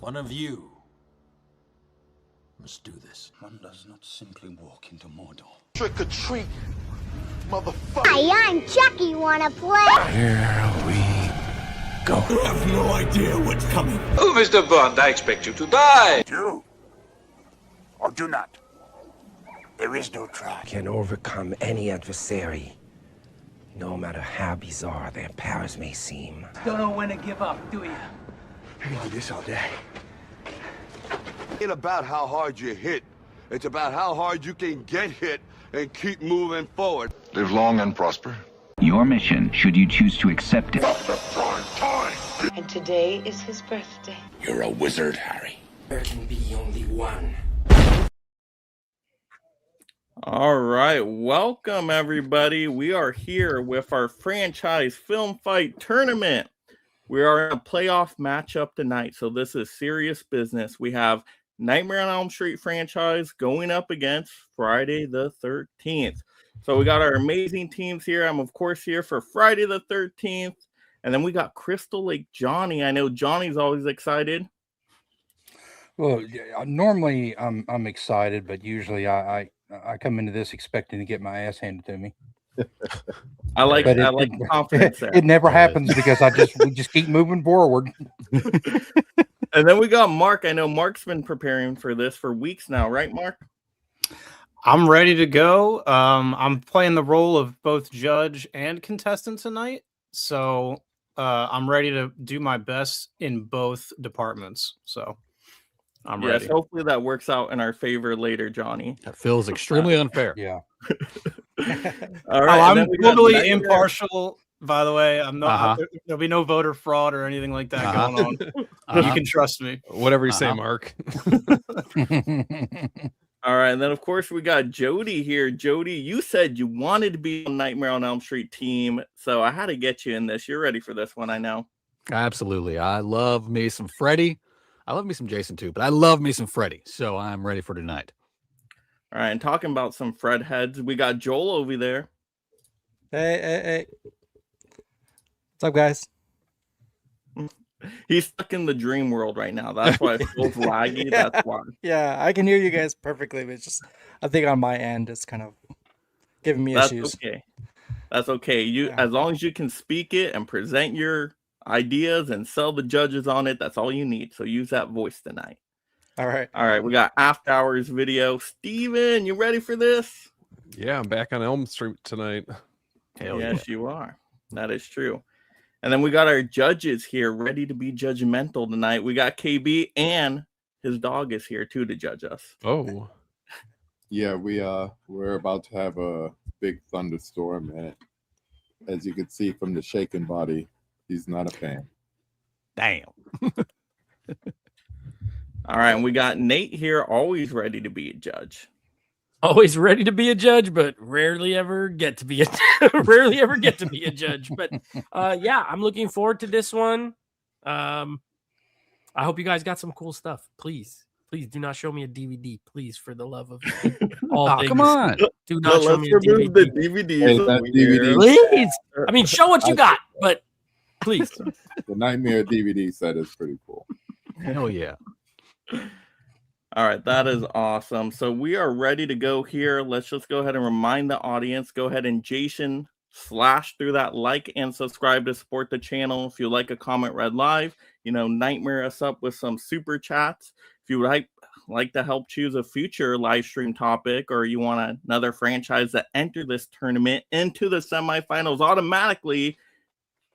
One of you must do this. One does not simply walk into Mordor. Trick or treat, motherfucker. Hi, I'm Chucky. Wanna play? Here we go. I have no idea what's coming. Oh, Mr. Bond, I expect you to die. Do or do not. There is no try. Can overcome any adversary, no matter how bizarre their powers may seem. Don't know when to give up, do you? I can do this all day. It ain't about how hard you hit. It's about how hard you can get hit and keep moving forward. Live long and prosper. Your mission, should you choose to accept it. And today is his birthday. You're a wizard, Harry. There can be only one. All right, welcome everybody. We are here with our franchise film fight tournament. We are in a playoff matchup tonight, so this is serious business. We have Nightmare on Elm Street franchise going up against Friday the 13th. So we got our amazing teams here. I'm of course here for Friday the 13th, and then we got Crystal Lake Johnny. I know Johnny's always excited. Well, normally I'm excited, but usually I come into this expecting to get my ass handed to me. I like confidence there. It never happens because we just keep moving forward. And then we got Mark. I know Mark's been preparing for this for weeks now, right, Mark? I'm ready to go. I'm playing the role of both judge and contestant tonight, so I'm ready to do my best in both departments. So I'm ready. Yes, hopefully that works out in our favor later, Johnny. That feels extremely unfair. Yeah. All right. I'm totally impartial, by the way. I'm not. There'll be no voter fraud or anything like that going on. You can trust me. Whatever you say, Mark. All right, and then of course we got Jody here. Jody, you said you wanted to be on Nightmare on Elm Street team, so I had to get you in this. You're ready for this one, I know. Absolutely. I love me some Freddy. I love me some Jason too, but I love me some Freddy, so I'm ready for tonight. All right, and talking about some Fred heads, we got Joel over there. Hey. What's up, guys? He's stuck in the dream world right now. That's why it feels laggy. Yeah. That's why. Yeah, I can hear you guys perfectly, but it's just, I think on my end, it's kind of giving me issues. Okay. That's okay. As long as you can speak it and present your ideas and sell the judges on it, that's all you need. So use that voice tonight. All right. We got After Hours video. Steven, you ready for this? Yeah, I'm back on Elm Street tonight. Hell yes, you are. That is true. And then we got our judges here ready to be judgmental tonight. We got KB and his dog is here too to judge us. Oh. Yeah, we're about to have a big thunderstorm, and as you can see from the shaken body, he's not a fan. Damn. All right, and we got Nate here, always ready to be a judge. Always ready to be a judge, but rarely ever get to be a judge. But yeah, I'm looking forward to this one. I hope you guys got some cool stuff. Please do not show me a DVD, please, for the love of all things. Come on. Do not show me a DVD. The DVD. Please. I mean, show what you got, but please. The Nightmare DVD set is pretty cool. Hell yeah. All right, that is awesome. So we are ready to go here. Let's just go ahead and remind the audience. Go ahead and Jason slash through that like and subscribe to support the channel. If you like a comment read live, nightmare us up with some super chats. If you would like to help choose a future live stream topic, or you want another franchise that enter this tournament into the semifinals automatically,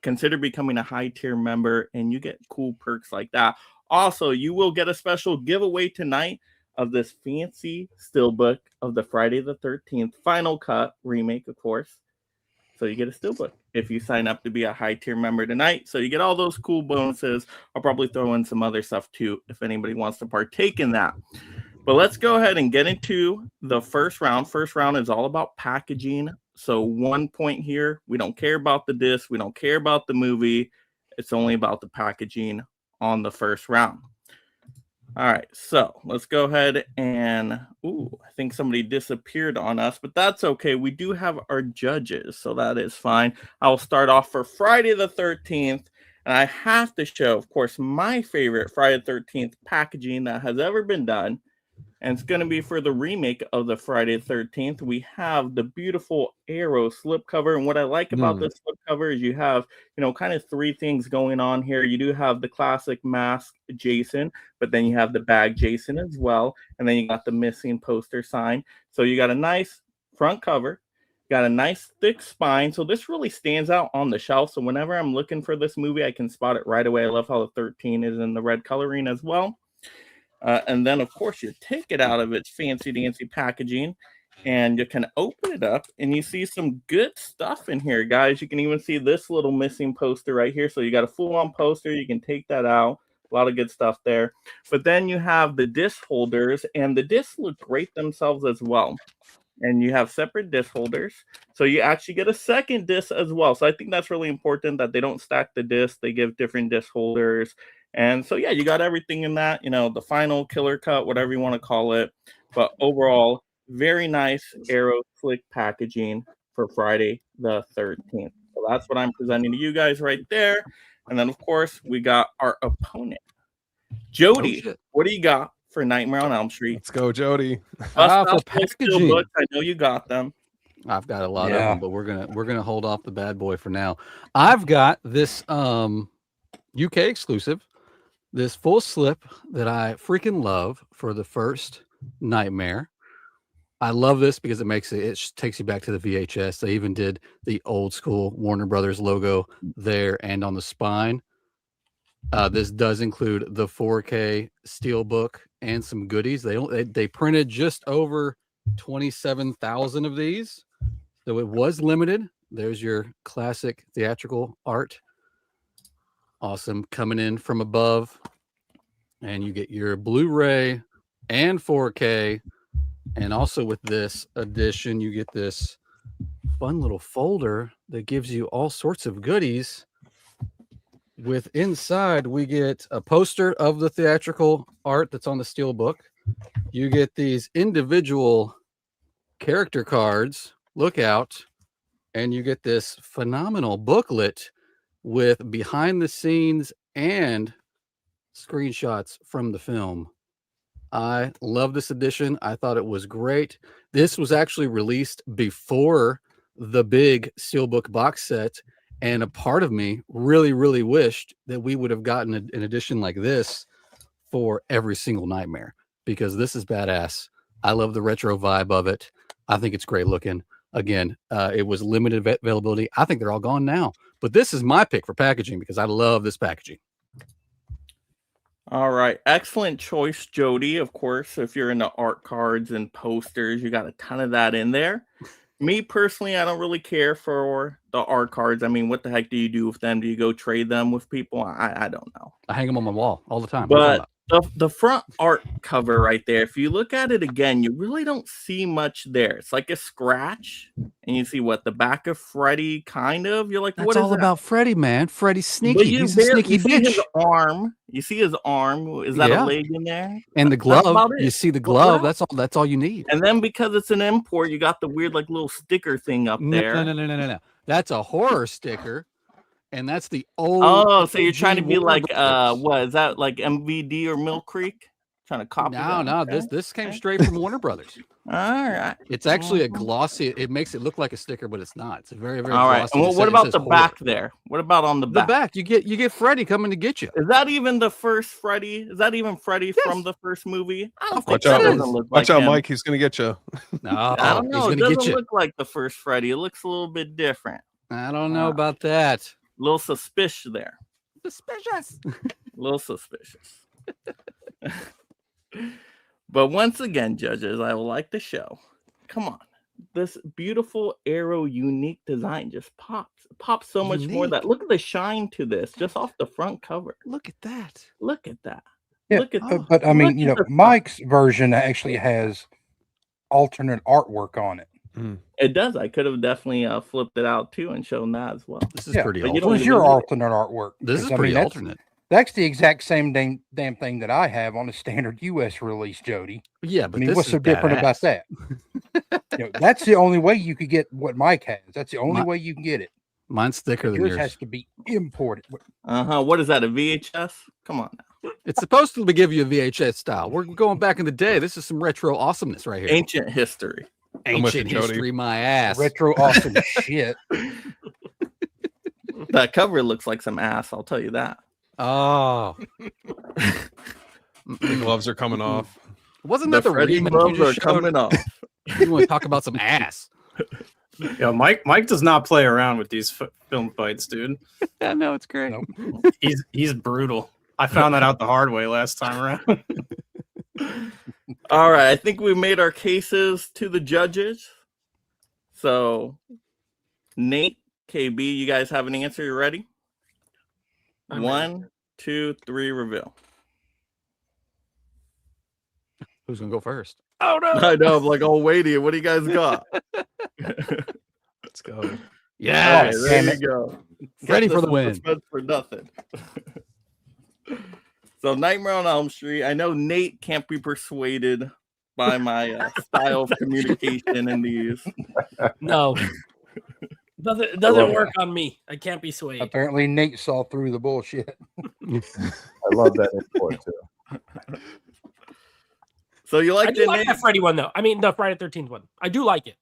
consider becoming a high tier member and you get cool perks like that. Also, you will get a special giveaway tonight of this fancy steelbook of the Friday the 13th Final Cut remake, of course. So you get a steelbook if you sign up to be a high tier member tonight. So you get all those cool bonuses. I'll probably throw in some other stuff too if anybody wants to partake in that. But let's go ahead and get into the first round. First round is all about packaging. So 1 point here. We don't care about the disc. We don't care about the movie. It's only about the packaging on the first round. All right, so let's go ahead and I think somebody disappeared on us, but that's okay. We do have our judges, so that is fine. I'll start off for Friday the 13th, And I have to show, of course, my favorite Friday the 13th packaging that has ever been done. And it's going to be for the remake of the Friday the 13th. We have the beautiful Arrow slipcover. And what I like about this slipcover is you have, kind of three things going on here. You do have the classic mask Jason, but then you have the bag Jason as well. And then you got the missing poster sign. So you got a nice front cover. Got a nice thick spine. So this really stands out on the shelf. So whenever I'm looking for this movie, I can spot it right away. I love how the 13 is in the red coloring as well. And then, of course, you take it out of its fancy-dancy packaging, and you can open it up, and you see some good stuff in here, guys. You can even see this little missing poster right here. So you got a full-on poster. You can take that out. A lot of good stuff there. But then you have the disc holders, and the discs look great themselves as well. And you have separate disc holders. So you actually get a second disc as well. So I think that's really important that they don't stack the discs. They give different disc holders. And so, yeah, you got everything in that, the final killer cut, whatever you want to call it. But overall, very nice Arrow slick packaging for Friday the 13th. So that's what I'm presenting to you guys right there. And then, of course, we got our opponent. Jody, what do you got for Nightmare on Elm Street? Let's go, Jody. For packaging. Books. I know you got them. I've got a lot of them, but we're gonna hold off the bad boy for now. I've got this UK exclusive, this full slip that I freaking love for the first Nightmare. I love this because it takes you back to the VHS. They even did the old school Warner Brothers logo there and on the spine. This does include the 4K steelbook and some goodies. They printed just over 27,000 of these, so it was limited. There's your classic theatrical art. Awesome, coming in from above, and you get your Blu-ray and 4K, and also with this edition, you get this fun little folder that gives you all sorts of goodies. With inside, we get a poster of the theatrical art that's on the steelbook. You get these individual character cards, look out, and you get this phenomenal booklet with behind the scenes and screenshots from the film. I love this edition. I thought it was great. This was actually released before the big steelbook box set, and a part of me really, really wished that we would have gotten an edition like this for every single Nightmare, because this is badass. I love the retro vibe of it. I think it's great looking. Again, it was limited availability. I think they're all gone now, but this is my pick for packaging because I love this packaging. All right. Excellent choice, Jody. Of course, if you're into art cards and posters, you got a ton of that in there. Me personally, I don't really care for the art cards. I mean, what the heck do you do with them? Do you go trade them with people? I don't know. I hang them on my wall all the time. But the front art cover right there, if you look at it again, you really don't see much there. It's like a scratch, and you see what the back of Freddy, kind of. You're like, that's what is all that? About Freddy, man. Freddy's sneaky. He's a sneaky you bitch. See his arm. You see his arm. Is that a leg in there? And the glove. You see the glove. That's all you need. And then because it's an import, you got the weird like little sticker thing up there. No. That's a horror sticker. And that's the old. Oh, so you're trying to be like what is that, like MVD or Mill Creek? Trying to copy? No. Okay. This came straight from Warner Brothers. All right. It's actually a glossy. It makes it look like a sticker, but it's not. It's a very, very all right. glossy. And what about the back there? What about on the back? The back, you get Freddy coming to get you. Is that even the first Freddy? Is that even Freddy from the first movie? I don't think Watch out, watch out, Mike. He's gonna get you. No, I don't know. He's It gonna doesn't get you. look like the first Freddy. It looks a little bit different. I don't know about that. A little suspicious there. Suspicious. A little suspicious. But once again, judges, I would like to show. Come on. This beautiful Arrow unique design just pops. It pops so much more. That look at the shine to this just off the front cover. Look at that. Look at that. Yeah, Look at that. but I mean, Mike's version actually has alternate artwork on it. It does. I could have definitely flipped it out too and shown that as well. This is pretty alternate. What is your alternate artwork? This is pretty alternate. That's the exact same damn thing that I have on a standard US release, Jody. Yeah, but I mean, what's so different about that? That's the only way you could get what Mike has. That's the only way you can get it. Mine's thicker than Yours yours. has to be imported. What is that? A VHS? Come on now. It's supposed to give you a VHS style. We're going back in the day. This is some retro awesomeness right here. Ancient history. Ancient history, my ass. Retro awesome shit. That cover looks like some ass. I'll tell you that. Oh, The gloves are coming off. Wasn't that the Freddy remake gloves you are just showed? coming off. You want to talk about some ass? Yeah, Mike does not play around with these film fights, dude. Yeah, no, it's great. Nope. He's brutal. I found that out the hard way last time around. All right, I think we made our cases to the judges. So, Nate, KB, you guys have an answer? You ready? I'm 1, 2, 3, reveal. Who's gonna go first? Oh no! I know. I'm like, oh, weighty. What do you guys got? Let's go. Yes. Okay, there you go. Ready Set for this the win. suspense for nothing. So, Nightmare on Elm Street. I know Nate can't be persuaded by my style of communication in these. No. Doesn't work on me. I can't be swayed. Apparently, Nate saw through the bullshit. I love that import too. So you like I do like that Freddy one though. I mean, the Friday 13th one. I do like it.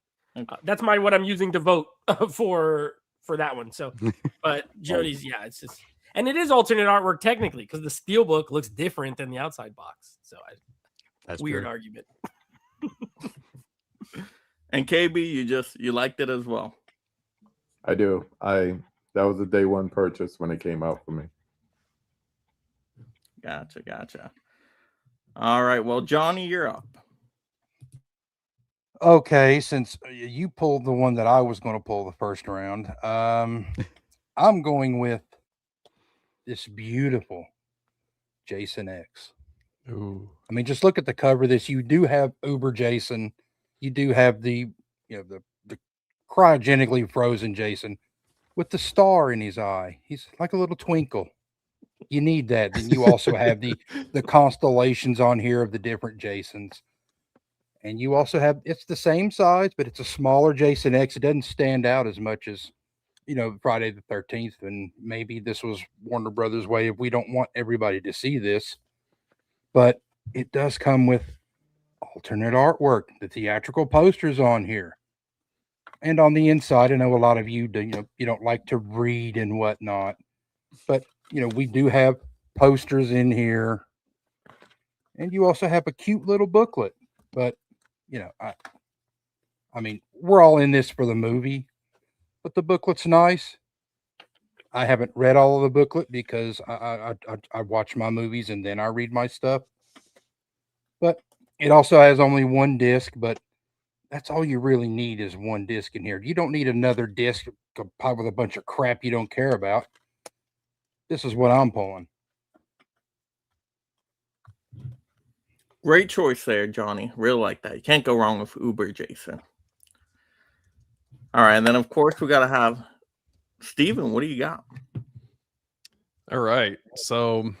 That's what I'm using to vote for that one. So, but Jody's, yeah, it's just, and it is alternate artwork technically because the steelbook looks different than the outside box. So That's weird true. argument. And KB, you liked it as well. I do. That was a day one purchase when it came out for me. Gotcha. All right. Well, Johnny, you're up. Okay, since you pulled the one that I was going to pull the first round, I'm going with this beautiful Jason X. Ooh. I mean, just look at the cover of this. You do have Uber Jason. You do have the cryogenically frozen Jason with the star in his eye. He's like a little twinkle. You need that. Then you also have the constellations on here of the different Jasons. And you also have, it's the same size, but it's a smaller Jason X. It doesn't stand out as much as, Friday the 13th. And maybe this was Warner Brothers' way of, we don't want everybody to see this. But it does come with alternate artwork, the theatrical posters on here. And on the inside, I know a lot of you do, you don't like to read and whatnot. But, we do have posters in here. And you also have a cute little booklet. But, I mean, we're all in this for the movie. But the booklet's nice. I haven't read all of the booklet because I watch my movies and then I read my stuff. But it also has only one disc, but that's all you really need is one disc in here. You don't need another disc with a bunch of crap you don't care about. This is what I'm pulling. Great choice there, Johnny. Really like that. You can't go wrong with Uber Jason. All right, and then of course we got to have Steven. What do you got? All right, so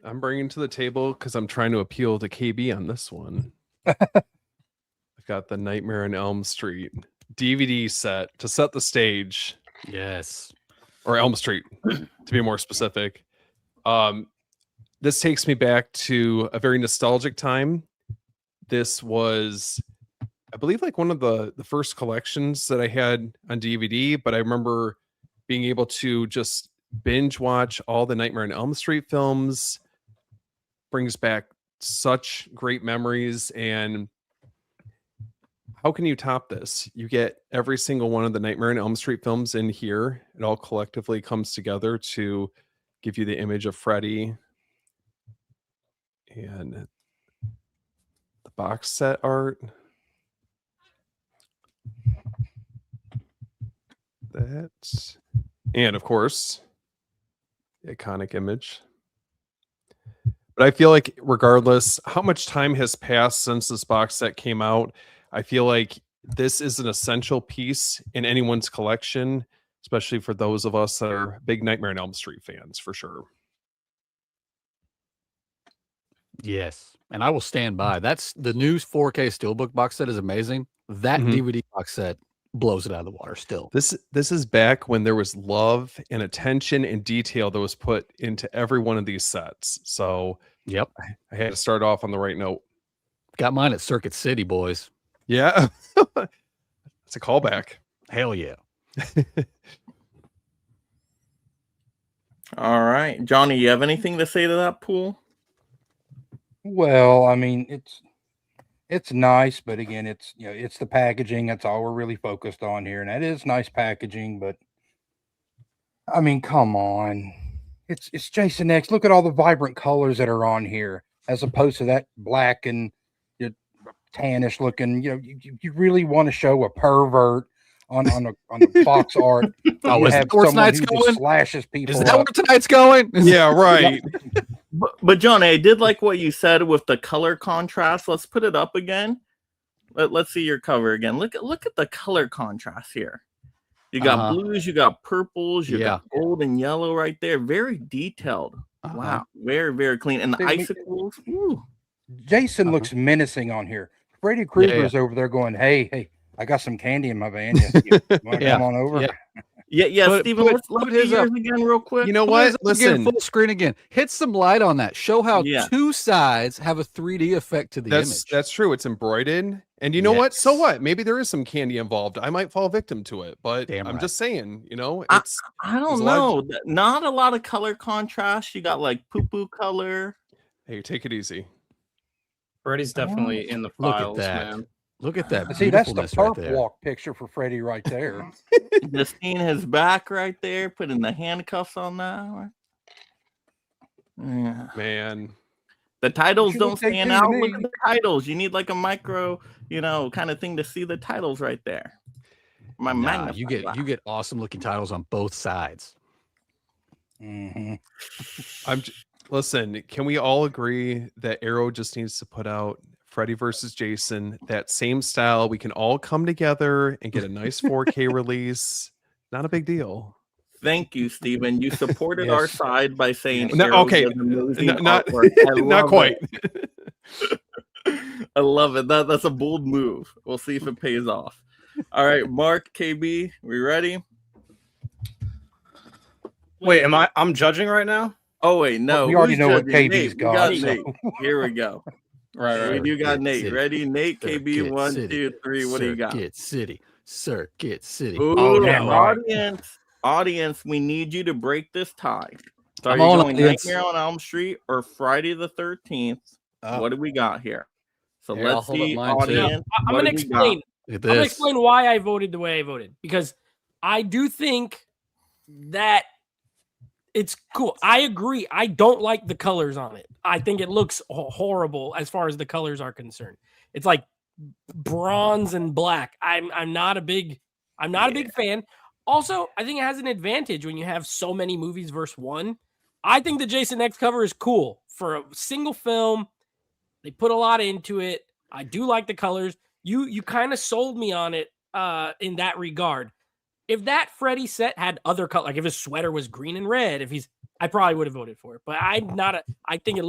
I'm bringing to the table because I'm trying to appeal to KB on this one. I've got the Nightmare on Elm Street DVD set to set the stage. Yes. Or Elm Street, to be more specific. This takes me back to a very nostalgic time. This was, I believe, like one of the first collections that I had on DVD, but I remember being able to just binge watch all the Nightmare on Elm Street films. Brings back such great memories. And how can you top this? You get every single one of the Nightmare on Elm Street films in here. It all collectively comes together to give you the image of Freddy. And the box set art. That's, and of course, the iconic image. But I feel like regardless how much time has passed since this box set came out, I feel like this is an essential piece in anyone's collection, especially for those of us that are big Nightmare on Elm Street fans, for sure. Yes. And I will stand by. That's the new 4K Steelbook box set is amazing. That DVD box set blows it out of the water still. This is back when there was love and attention and detail that was put into every one of these sets. So yep, I had to start off on the right note. Got mine at Circuit City, boys. Yeah. It's a callback. Hell yeah. All right, Johnny, you have anything to say to that pool? Well, I mean, it's nice, but again, it's it's the packaging. That's all we're really focused on here, and that is nice packaging. But I mean, come on, it's Jason X. Look at all the vibrant colors that are on here, as opposed to that black and tannish looking. You really want to show a pervert on the Fox art. Oh, is that where tonight's going? Slashes people. Is that where tonight's going? Yeah, right. But Johnny, I did like what you said with the color contrast. Let's put it up again. Let's see your cover again. Look at the color contrast here. You got blues, you got purples, you got gold and yellow right there. Very detailed. Wow, very, very clean. And the icicles. Ooh. Jason looks menacing on here. Freddy Krueger's over there going, hey, I got some candy in my van. You want to come on over? Yeah, Steven, let's look at yours again real quick. You know what? Listen, full screen again. Hit some light on that. Show how two sides have a 3D effect to the image. That's true. It's embroidered. And you know what? So what? Maybe there is some candy involved. I might fall victim to it, but I'm just saying, it's I don't know. Not a lot of color contrast. You got like poo-poo color. Hey, take it easy. Freddy's definitely in the files, man. Look at that. See, that's the right perp walk picture for Freddy right there. Just seeing his back right there, putting the handcuffs on that. Yeah. Man. The titles don't stand out. Look at the titles. You need like a micro, kind of thing to see the titles right there. You get awesome looking titles on both sides. Listen, can we all agree that Arrow just needs to put out Freddy versus Jason, that same style? We can all come together and get a nice 4K release. Not a big deal. Thank you, Steven. You supported our side by saying okay, not quite. I love it. That's a bold move. We'll see if it pays off. All right, Mark, KB, we ready? Wait, I'm judging right now? Oh wait, no. We already know what KB's got. Nate. Here we go. Right. We do got Nate. City. Ready? Nate, KB, 1, 2, 3. What do you got? Circuit City. Ooh, audience, we need you to break this tie. So are you going Nightmare on Elm Street or Friday the 13th? What do we got here? So let's see, audience. I'm going to explain. I'm going to explain why I voted the way I voted. Because I do think that it's cool. I agree. I don't like the colors on it. I think it looks horrible as far as the colors are concerned. It's like bronze and black. I'm not a big fan. Also, I think it has an advantage when you have so many movies versus one. I think the Jason X cover is cool for a single film. They put a lot into it. I do like the colors. You kind of sold me on it in that regard. If that Freddy set had other color, like if his sweater was green and red, I probably would have voted for it. But I think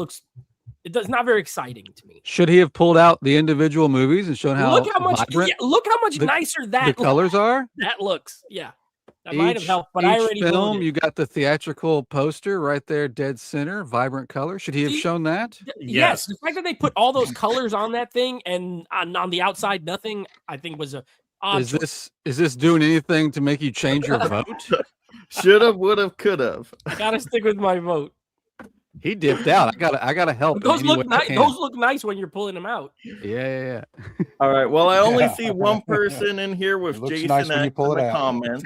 it's not very exciting to me. Should he have pulled out the individual movies and shown how look how much nicer the colors are? That looks, that might have helped. But I already film, voted. you got the theatrical poster right there, dead center, vibrant color. Should he have shown that? Yes. The fact that they put all those colors on that thing and on the outside nothing, I think was a. Is this doing anything to make you change your vote? Should have, would have, could have. I gotta stick with my vote. He dipped out. I gotta help. Those look nice. Those look nice when you're pulling them out. Yeah. All right. Well, I only see one person in here with Jason X in the comments.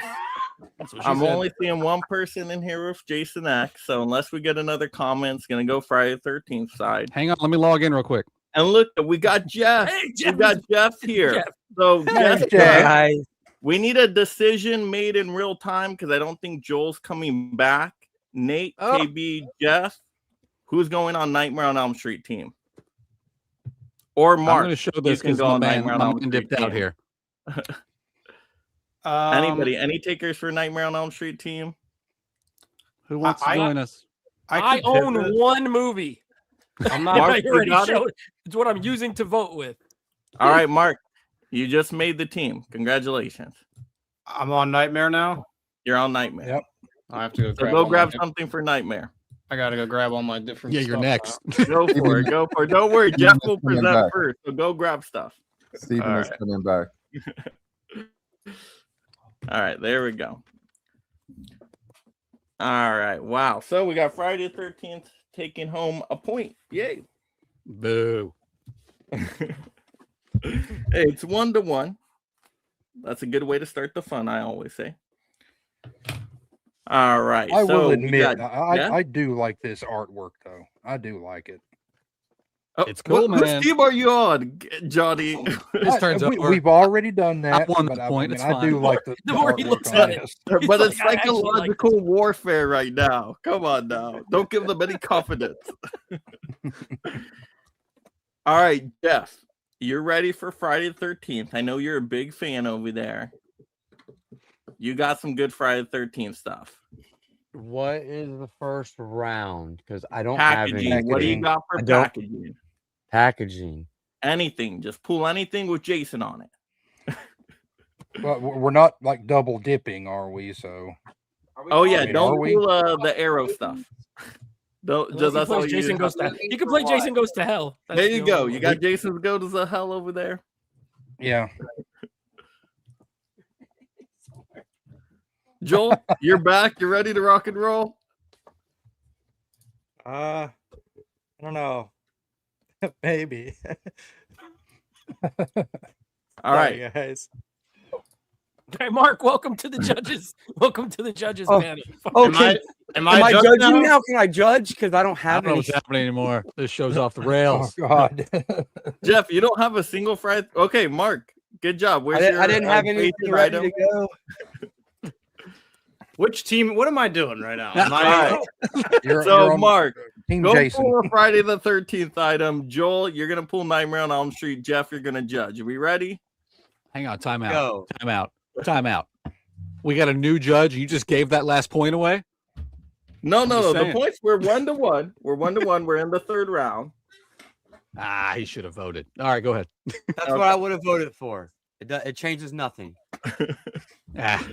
I'm only seeing one person in here with Jason X. So unless we get another comment, it's gonna go Friday the 13th side. Hang on, let me log in real quick. And look, we got Jeff. Hey, Jeff. We got Jeff here. Jeff. So Jeff. we need a decision made in real time because I don't think Joel's coming back. Nate, KB, Jeff, who's going on Nightmare on Elm Street team? Or Mark? I'm going to show this because my man dipped out here. Anybody? Any takers for Nightmare on Elm Street team? Who wants to join us? I own one movie. I'm not Mark, already showed. It's what I'm using to vote with. All right, Mark. You just made the team. Congratulations. I'm on Nightmare now. You're on Nightmare. Yep. I have to go So grab. go grab something for Nightmare. I gotta go grab all my different. Yeah, you're stuff next. Go for it. Go for it. Don't worry. Jeff will present first. So go grab stuff. Steven is coming back. All right, there we go. All right, wow. So we got Friday the 13th taking home a point. Yay. Boo. Hey, it's 1-1. That's a good way to start the fun, I always say. All right. I so will we admit, got- I do like this artwork, though. I do like it. Oh, It's cool, whose man. team are you on, Johnny? This turns over. We've already done that. won the but point, I, it's I do fine. like the more he artwork looks on at it. this. But He's it's like, I actually like psychological warfare right now. Come on now. Don't give them any confidence. All right, Jeff, you're ready for Friday the 13th. I know you're a big fan over there. You got some good Friday the 13th stuff. What is the first round? Because I don't Packaging. have any. What do you got for I don't- packaging? Packaging. Anything. Just pull anything with Jason on it. Well, we're not like double dipping, are we? So. Oh yeah, I mean, don't are we? pull the arrow stuff. Don't Unless just he that's all plays you Jason use. goes to. You can play Jason Goes to Hell. That's There the you go. only You one. got Jason go to the hell over there. Yeah. Joel, you're back. You're ready to rock and roll. I don't know. Maybe. All right. Sorry, guys. Hey, Mark, welcome to the judges. Welcome to the judges panel. Okay. Am I judge judging now? now? Can I judge? Because I don't I have don't know any. what's happening anymore. This show's off the Oh rails. God. Jeff, you don't have a single Friday. Okay, Mark, good job. Where's I didn't have anything Jason ready item? to go. Which team? What am I doing right now? Am All I, right. You're So on Mark, Team go Jason. pull a Friday the 13th item. Joel, you're gonna pull Nightmare on Elm Street. Jeff, you're gonna judge. Are we ready? Hang on, time out. Go. Time out. Time out. We got a new judge. You just gave that last point away. No. just The saying. points we're 1-1. We're 1-1. We're in the third round. Ah, he should have voted. All right, go ahead. That's what I would have voted for. It changes nothing. Ah,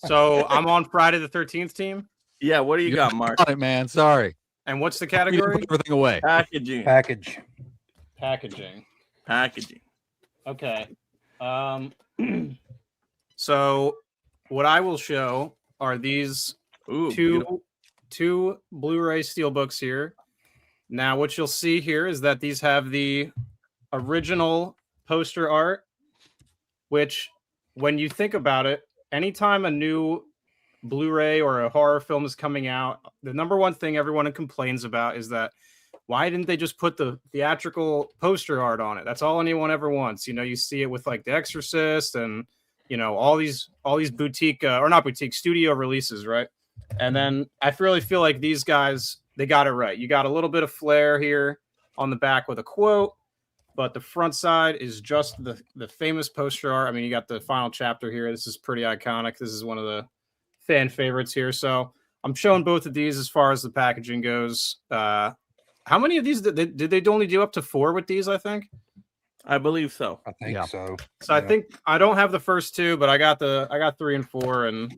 so I'm on Friday the 13th team. Yeah, what do you got, Mark? on it, man. Sorry. And what's the You didn't category? put everything away. Packaging. Package. Packaging. Packaging. Okay. So what I will show are these Ooh, beautiful. two Blu-ray steelbooks here. Now, what you'll see here is that these have the original poster art, which, when you think about it, anytime a new Blu-ray or a horror film is coming out, the number one thing everyone complains about is that why didn't they just put the theatrical poster art on it? That's all anyone ever wants. You know, you see it with like The Exorcist and, you know, all these boutique or not boutique studio releases, right? And then I really feel like these guys, they got it right. You got a little bit of flair here on the back with a quote, but the front side is just the famous poster art. I mean, you got the final chapter here. This is pretty iconic. This is one of the fan favorites here. So I'm showing both of these as far as the packaging goes. How many of these did they only do up to 4 with these? I think. I believe so. I think so. So I think I don't have the first 2, but I got 3 and 4, and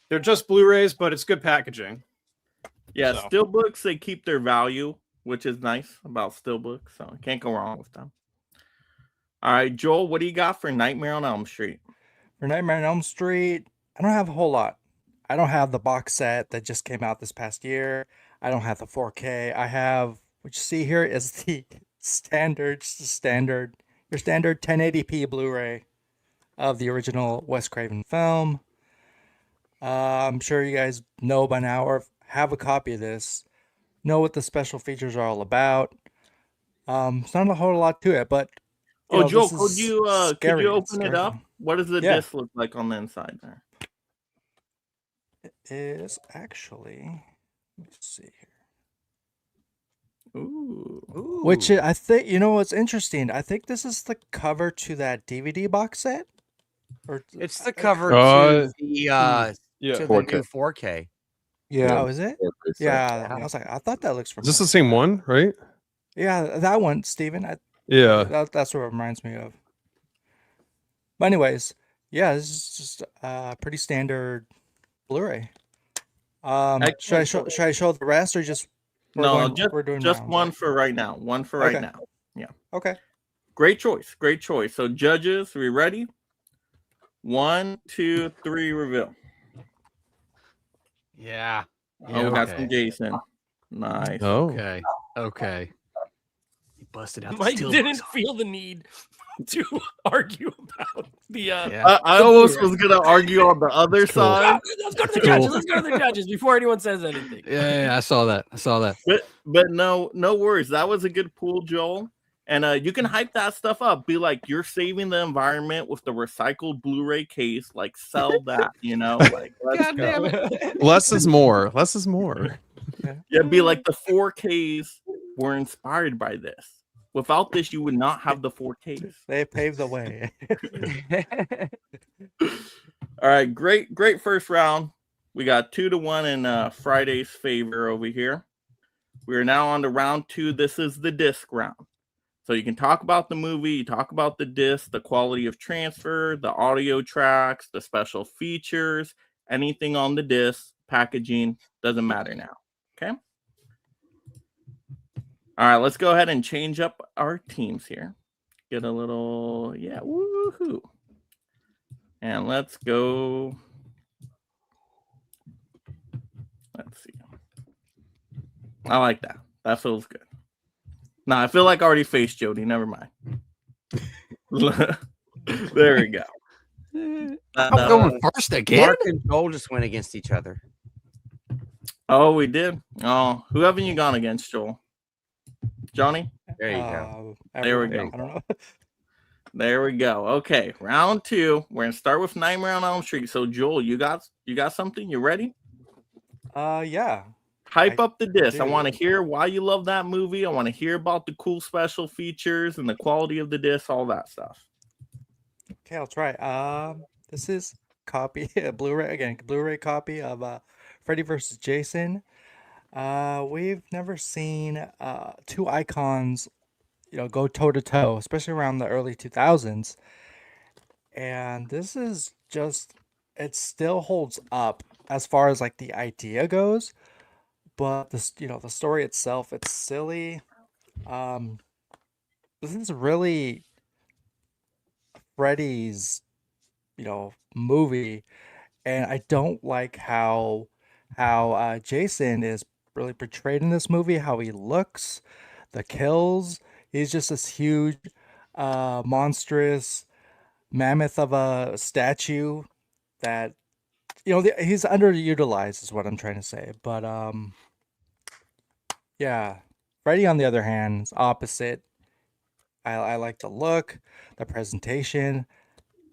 they're just Blu-rays, but it's good packaging. Yeah, So. steelbooks, they keep their value, which is nice about steelbooks. So can't go wrong with them. All right, Joel, what do you got for Nightmare on Elm Street? For Nightmare on Elm Street, I don't have a whole lot. I don't have the box set that just came out this past year. I don't have the 4K. I have, what you see here is the standard 1080p Blu-ray of the original Wes Craven film. I'm sure you guys know by now or have a copy of this, know what the special features are all about. It's not a whole lot to it, but Oh, know, Joel, this could is you scary. It's open it scary. up? What does the Yeah. disc look like on the inside there? It is actually, let me see here. Ooh. Which I think, you know what's interesting? I think this is the cover to that DVD box set. Or It's the cover Uh, to the yeah. to the 4K. new 4K. Oh, is it? 4K set. Yeah, I was like, I thought that looks Is this familiar. the same one, right? Yeah, that one, Steven. Yeah. That's what it reminds me of. But anyways, yeah, this is just pretty standard Blu-ray. Should I show the rest or just we're doing just rounds? one for right now. One for right now. Yeah. Okay. Great choice. Great choice. So judges, are we ready? 1, 2, 3, reveal. Yeah. Oh, we got some Jason. Nice. Okay. Okay. He busted out. Mike the didn't feel the need to argue about the. I almost was gonna argue on the other side. Let's go to the judges. Let's go to the judges before anyone says anything. Yeah, I saw that. But no worries. That was a good pool, Joel. And you can hype that stuff up. Be like, you're saving the environment with the recycled Blu-ray case. Like, sell that, Like, let's go. Less is more. Less is more. Yeah, be like, the 4Ks were inspired by this. Without this, you would not have the 4Ks. They paved the way. All right, great first round. We got 2-1 in Friday's favor over here. We are now on to round 2. This is the disc round. So you can talk about the movie, you talk about the disc, the quality of transfer, the audio tracks, the special features, anything on the disc, packaging, doesn't matter now. Okay? All right, let's go ahead and change up our teams here. Get a little, woohoo. And let's go. Let's see. I like that. That feels good. Nah, I feel like I already faced Jody. Never mind. There we go. I'm going first again. Mark and Joel just went against each other. Oh, we did. Oh, who haven't you gone against, Joel? Johnny? There you go. There we go. I don't know. There we go. Okay, round 2. We're gonna start with Nightmare on Elm Street. So, Joel, you got something? You ready? Yeah. Hype up the disc. I want to hear why you love that movie. I want to hear about the cool special features and the quality of the disc, all that stuff. Okay, I'll try. This is a Blu-ray copy of Freddy vs. Jason. We've never seen two icons, go toe to toe, especially around the early 2000s. And this is just, it still holds up as far as like the idea goes. But this, the story itself, it's silly. This is really Freddy's, movie, and I don't like how Jason is really portrayed in this movie. How he looks, the kills. He's just this huge, monstrous mammoth of a statue that he's underutilized is what I'm trying to say. But yeah, Freddy on the other hand is opposite. I like the look, the presentation.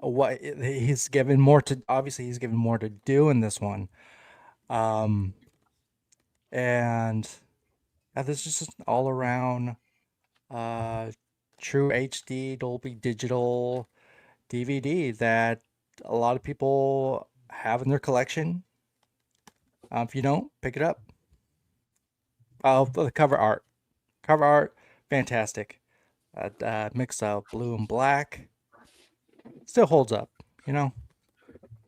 What he's given more to, obviously he's given more to do in this one. And this is just all around true HD Dolby Digital DVD that a lot of people have in their collection. If you don't, pick it up. The cover art, fantastic. Mix of blue and black, still holds up.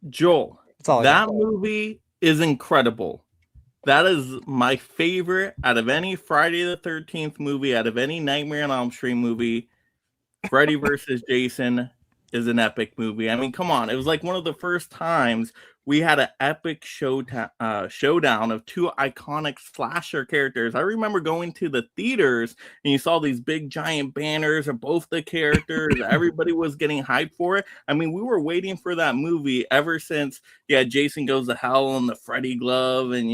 Joel, all that movie is incredible. That is my favorite out of any Friday the 13th movie, out of any Nightmare on Elm Street movie. Freddy versus Jason is an epic movie. I mean, come on. It was like one of the first times we had an epic showdown of two iconic slasher characters. I remember going to the theaters and you saw these big giant banners of both the characters. Everybody was getting hyped for it. I mean, we were waiting for that movie ever since, Jason Goes to Hell and the Freddy glove and,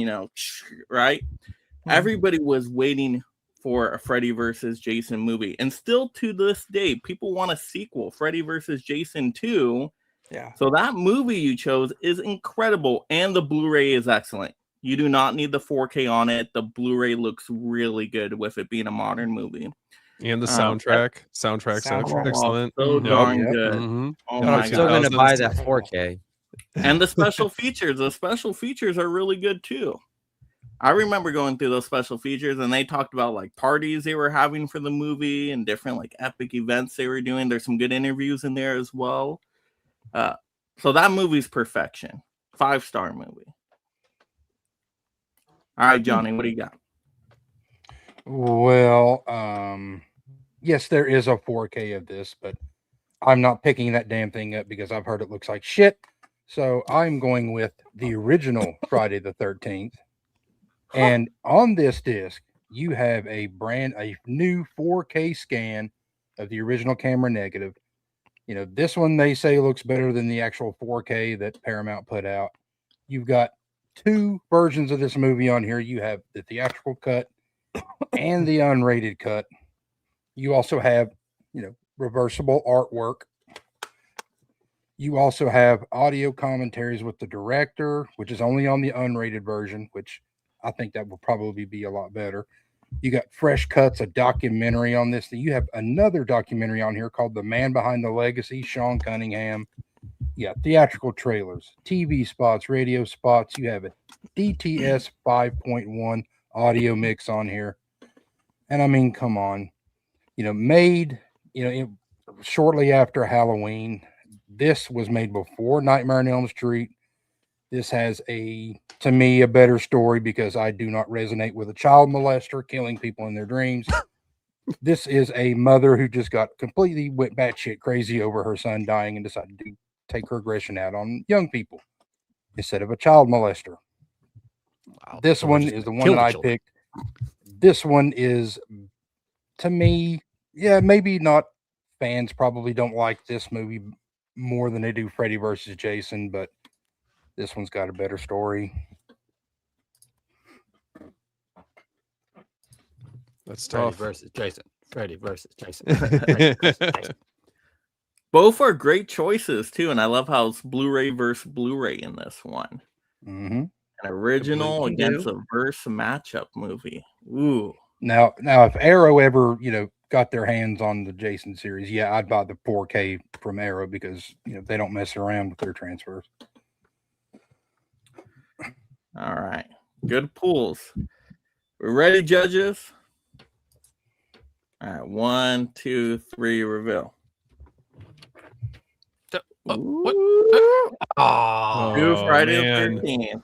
right? Mm-hmm. Everybody was waiting for a Freddy versus Jason movie. And still to this day, people want a sequel, Freddy versus Jason 2. Yeah. So that movie you chose is incredible, and the Blu-ray is excellent. You do not need the 4K on it. The Blu-ray looks really good with it being a modern movie. And the soundtrack's excellent. So darn good. Mm-hmm. Oh I'm still going to buy that 4K. And the special features. The special features are really good too. I remember going through those special features, and they talked about like parties they were having for the movie and different like epic events they were doing. There's some good interviews in there as well. So that movie's perfection. 5-star movie. All right, Johnny, what do you got? Well, yes, there is a 4K of this, but I'm not picking that damn thing up because I've heard it looks like shit. So I'm going with the original Friday the 13th. And on this disc, you have a new 4K scan of the original camera negative. You know, this one they say looks better than the actual 4K that Paramount put out. You've got 2 versions of this movie on here. You have the theatrical cut and the unrated cut. You also have, reversible artwork. You also have audio commentaries with the director, which is only on the unrated version, which I think that will probably be a lot better. You got fresh cuts, a documentary on this. You have another documentary on here called The Man Behind the Legacy, Sean Cunningham. You got theatrical trailers, TV spots, radio spots. You have a DTS 5.1 audio mix on here. And I mean, come on, made, shortly after Halloween. This was made before Nightmare on Elm Street. This has to me, a better story because I do not resonate with a child molester killing people in their dreams. This is a mother who just went batshit crazy over her son dying and decided to take her aggression out on young people instead of a child molester. Wow. This one is the one that I picked. This one is, to me, maybe not. Fans probably don't like this movie more than they do Freddy versus Jason, but this one's got a better story. That's Freddy tough. versus Jason. Freddy versus Jason. Both are great choices too, and I love how it's Blu-ray versus Blu-ray in this one. Mm-hmm. An original against a verse matchup movie. Ooh. Now, if Arrow ever, got their hands on the Jason series, I'd buy the 4K from Arrow because they don't mess around with their transfers. All right, good pulls. We're ready, judges. All right, 1, 2, 3, reveal. What? New Friday the 13th.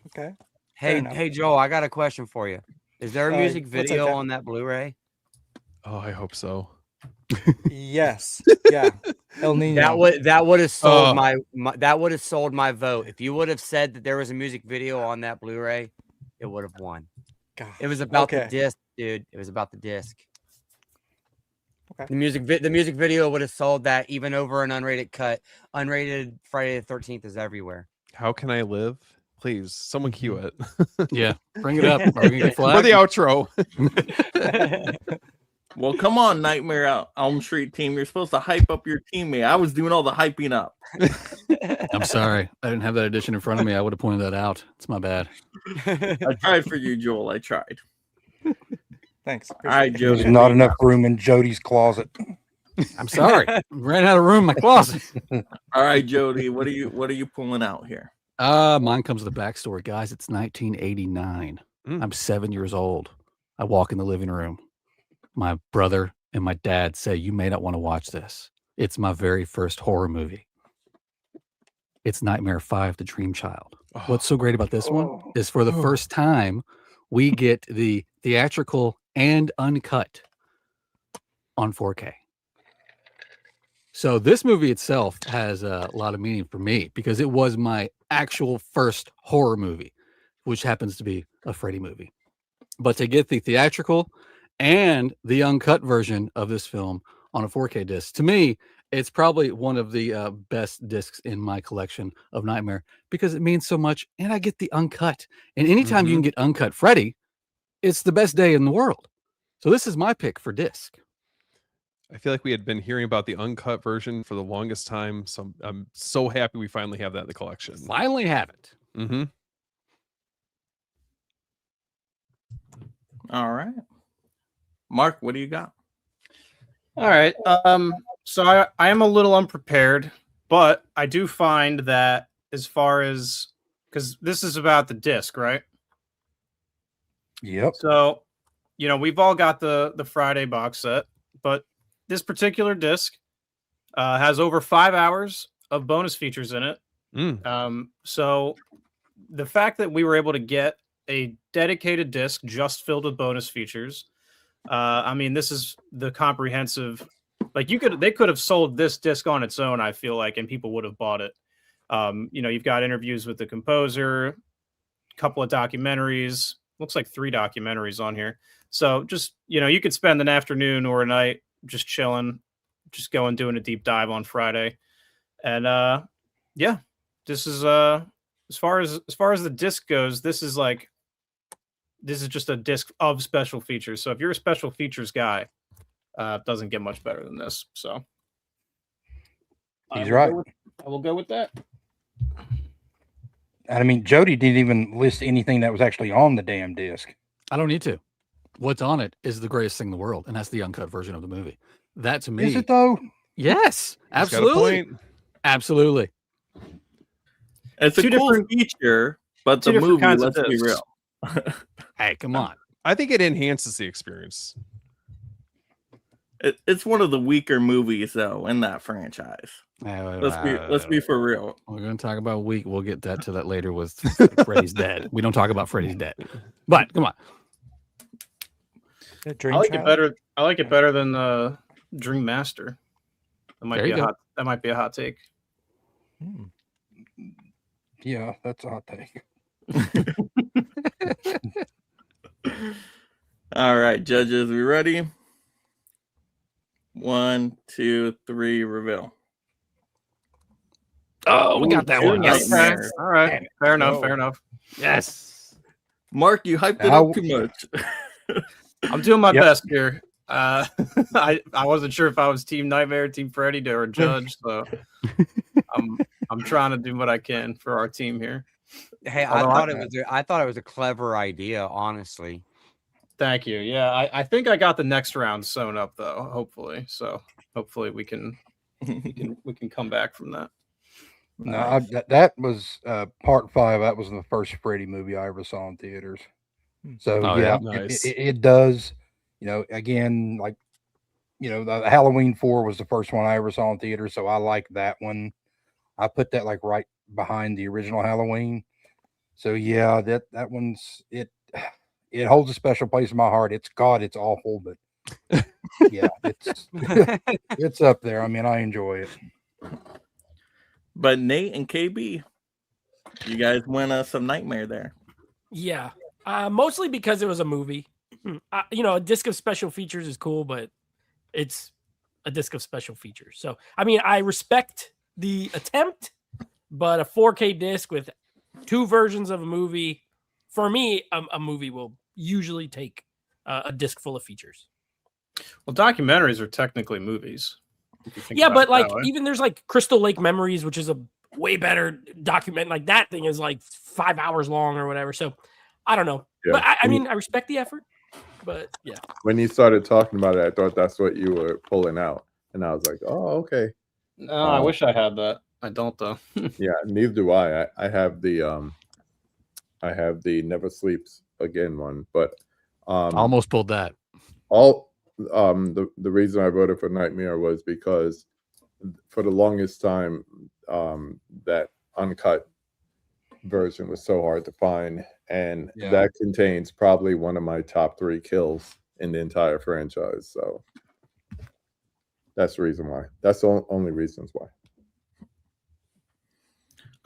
Okay. Hey, Joel, I got a question for you. Is there a music what's video that? on that Blu-ray? Oh, I hope so. Yes. Yeah. El Nino. That would have sold that would have sold my vote. If you would have said that there was a music video on that Blu-ray, it would have won. God. It was about the disc, dude. It was about the disc. Okay. The music video would have sold that even over an unrated cut. Unrated Friday the 13th is everywhere. How Can I Live? Please, someone cue it. Yeah, bring it up. Are we gonna get For flagged? the outro. Well, come on, Nightmare on Elm Street team. You're supposed to hype up your teammate. I was doing all the hyping up. I'm sorry. I didn't have that edition in front of me. I would have pointed that out. It's my bad. I tried for you, Joel. I tried. Thanks. All right, Joe. There's not enough room in Jody's closet. I'm sorry. Ran out of room in my closet. All right, Jody. What are you pulling out here? Mine comes with a backstory, guys. It's 1989. I'm 7 years old. I walk in the living room. My brother and my dad say, "You may not want to watch this. It's my very first horror movie. It's Nightmare 5, The Dream Child." Oh. What's so great about this one is for the first time, we get the theatrical and uncut on 4K. So this movie itself has a lot of meaning for me because it was my actual first horror movie, which happens to be a Freddy movie. But to get the theatrical and the uncut version of this film on a 4K disc, to me, it's probably one of the best discs in my collection of Nightmare because it means so much. And I get the uncut. And anytime you can get uncut Freddy, it's the best day in the world. So this is my pick for disc. I feel like we had been hearing about the uncut version for the longest time. So I'm so happy we finally have that in the collection. Finally have it. Mm-hmm. All right. Mark, what do you got? All right. So I am a little unprepared, but I do find that as far as, because this is about the disc, right? Yep. So, we've all got the Friday box set, but this particular disc, Has over 5 hours of bonus features in it. Mm. So the fact that we were able to get a dedicated disc just filled with bonus features, I mean, this is the comprehensive. Like they could have sold this disc on its own, I feel like, and people would have bought it. You know, you've got interviews with the composer, a couple of documentaries, looks like 3 documentaries on here. So just, you know, you could spend an afternoon or a night just chilling, just going doing a deep dive on Friday. And yeah, this is as far as the disc goes, this is just a disc of special features. So if you're a special features guy, it doesn't get much better than this. So he's right. I will go with that. I mean, Jody didn't even list anything that was actually on the damn disc. I don't need to. What's on it is the greatest thing in the world, and that's the uncut version of the movie. That to me, is it though? Yes, absolutely, absolutely. It's a cool feature, but the movie, let's be real. Hey, come on. I think it enhances the experience. It's one of the weaker movies, though, in that franchise. Let's be for real. We're going to talk about weak. We'll get to that later with Freddy's Dead. We don't talk about Freddy's Dead, but come on. I like it better than Dream Master. That might be a hot take. Yeah, that's a hot take. All right, judges, we ready? 1, 2, 3, reveal. Oh, we got that one. Yes. All right. Fair enough. Yes. Mark, you hyped it up too much. I'm doing my best here. I wasn't sure if I was Team Nightmare, Team Freddy, or Judge, so I'm trying to do what I can for our team here. Hey, I thought it was a clever idea, honestly. Thank you. Yeah, I think I got the next round sewn up though. Hopefully, so hopefully we can come back from that. No, that was part 5. That was the first Freddy movie I ever saw in theaters. So nice. it does. You know, again, like, you know, the Halloween 4 was the first one I ever saw in theaters, so I like that one. I put that like right behind the original Halloween. So yeah, that one's it holds a special place in my heart. It's awful, but yeah, it's up there. I mean, I enjoy it. But Nate and KB, you guys win some Nightmare there. Yeah, mostly because it was a movie. You know, a disc of special features is cool, but it's a disc of special features. So, I mean, I respect the attempt, but a 4K disc with 2 versions of a movie, for me, a movie will usually take a disc full of features. Well, documentaries are technically movies. Yeah, but like even there's like Crystal Lake Memories, which is a way better document. Like that thing is like 5 hours long or whatever. So I don't know. Yeah. But I mean, I respect the effort. But yeah. When you started talking about it, I thought that's what you were pulling out. And I was like, oh, okay. No, I wish I had that. I don't though. Yeah, neither do I. I have the Never Sleeps Again one, but almost pulled that. The reason I voted for Nightmare was because for the longest time that uncut version was so hard to find, and that contains probably one of my top 3 kills in the entire franchise. So that's the reason why. That's the only reasons why.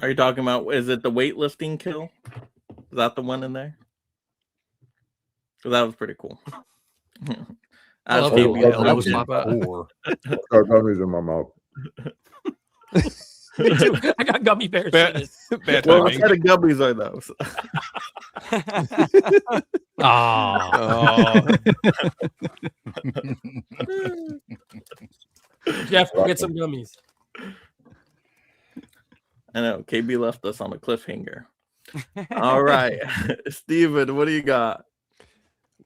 Are you talking about, is it the weightlifting kill? Is that the one in there? That was pretty cool. That was my four. Gummies in my mouth. Me too. I got gummy bears. Bad what kind of gummies are those? Jeff, go get some gummies. I know. KB left us on a cliffhanger. All right. Steven, what do you got?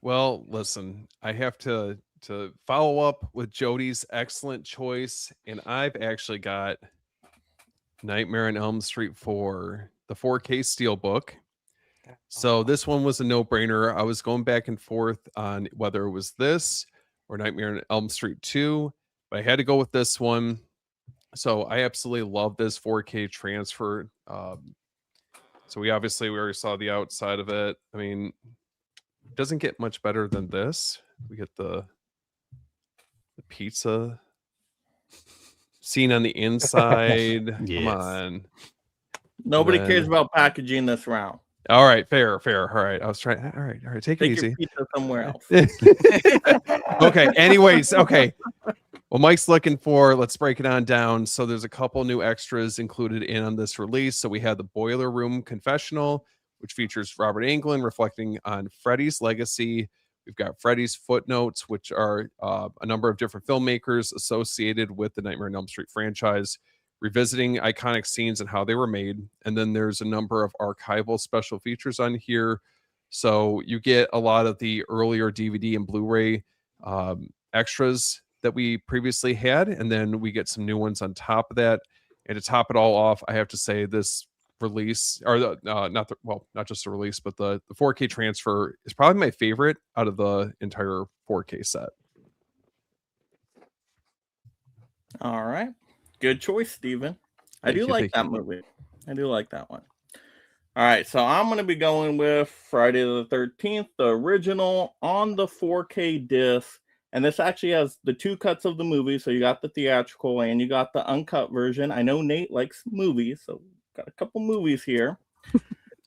Well, listen, I have to follow up with Jody's excellent choice, and I've actually got Nightmare on Elm Street 4, the 4K Steelbook. So this one was a no-brainer. I was going back and forth on whether it was this or Nightmare on Elm Street 2, but I had to go with this one. So I absolutely love this 4K transfer. So we already saw the outside of it. I mean, it doesn't get much better than this. We get the pizza scene on the inside. Come Yes. on. Nobody Then- cares about packaging this round. All right, fair. All right, I was trying. All right, take it Take your easy. pizza somewhere else. Okay. Anyways, okay. Well, Mike's looking for. Let's break it on down. So there's a couple new extras included in on this release. So we have the Boiler Room Confessional, which features Robert Englund reflecting on Freddy's legacy. We've got Freddy's Footnotes, which are a number of different filmmakers associated with the Nightmare on Elm Street franchise, revisiting iconic scenes and how they were made. And then there's a number of archival special features on here. So you get a lot of the earlier DVD and Blu-ray extras that we previously had, and then we get some new ones on top of that. And to top it all off, I have to say this release, or not just the release, but the 4K transfer is probably my favorite out of the entire 4K set. All right. Good choice, Steven. I do like that movie. I do like that one. All right, so I'm going to be going with Friday the 13th, the original on the 4K disc. And this actually has the two cuts of the movie. So you got the theatrical and you got the uncut version. I know Nate likes movies, so got a couple movies here.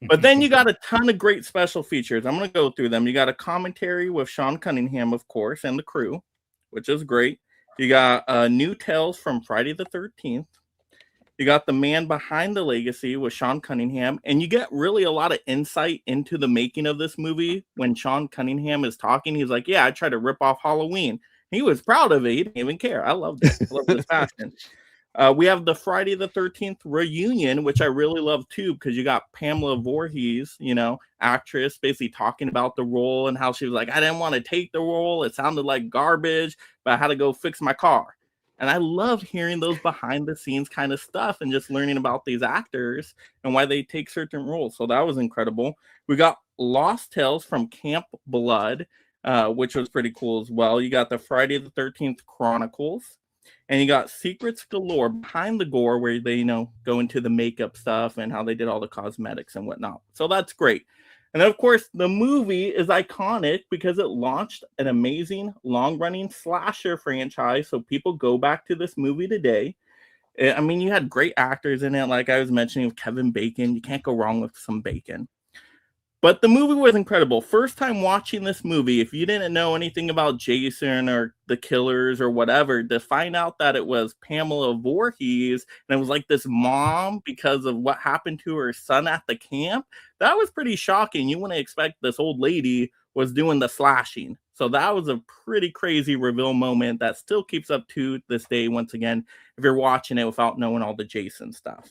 But then you got a ton of great special features. I'm going to go through them. You got a commentary with Sean Cunningham, of course, and the crew, which is great. You got new tales from Friday the 13th. You got the man behind the legacy with Sean Cunningham. And you get really a lot of insight into the making of this movie. When Sean Cunningham is talking, he's like, yeah, I tried to rip off Halloween. He was proud of it. He didn't even care. I loved it. I love this passion. We have the Friday the 13th reunion, which I really love too, because you got Pamela Voorhees, actress, basically talking about the role and how she was like, I didn't want to take the role. It sounded like garbage, but I had to go fix my car. And I love hearing those behind the scenes kind of stuff and just learning about these actors and why they take certain roles. So that was incredible. We got Lost Tales from Camp Blood, which was pretty cool as well. You got the Friday the 13th Chronicles, and you got Secrets Galore behind the gore, where they, go into the makeup stuff and how they did all the cosmetics and whatnot. So that's great. And then, of course, the movie is iconic because it launched an amazing long-running slasher franchise. So people go back to this movie today. I mean, you had great actors in it, like I was mentioning, with Kevin Bacon. You can't go wrong with some bacon. But the movie was incredible. First time watching this movie, if you didn't know anything about Jason or the killers or whatever, to find out that it was Pamela Voorhees and it was like this mom because of what happened to her son at the camp, that was pretty shocking. You wouldn't expect this old lady was doing the slashing. So that was a pretty crazy reveal moment that still keeps up to this day, once again, if you're watching it without knowing all the Jason stuff.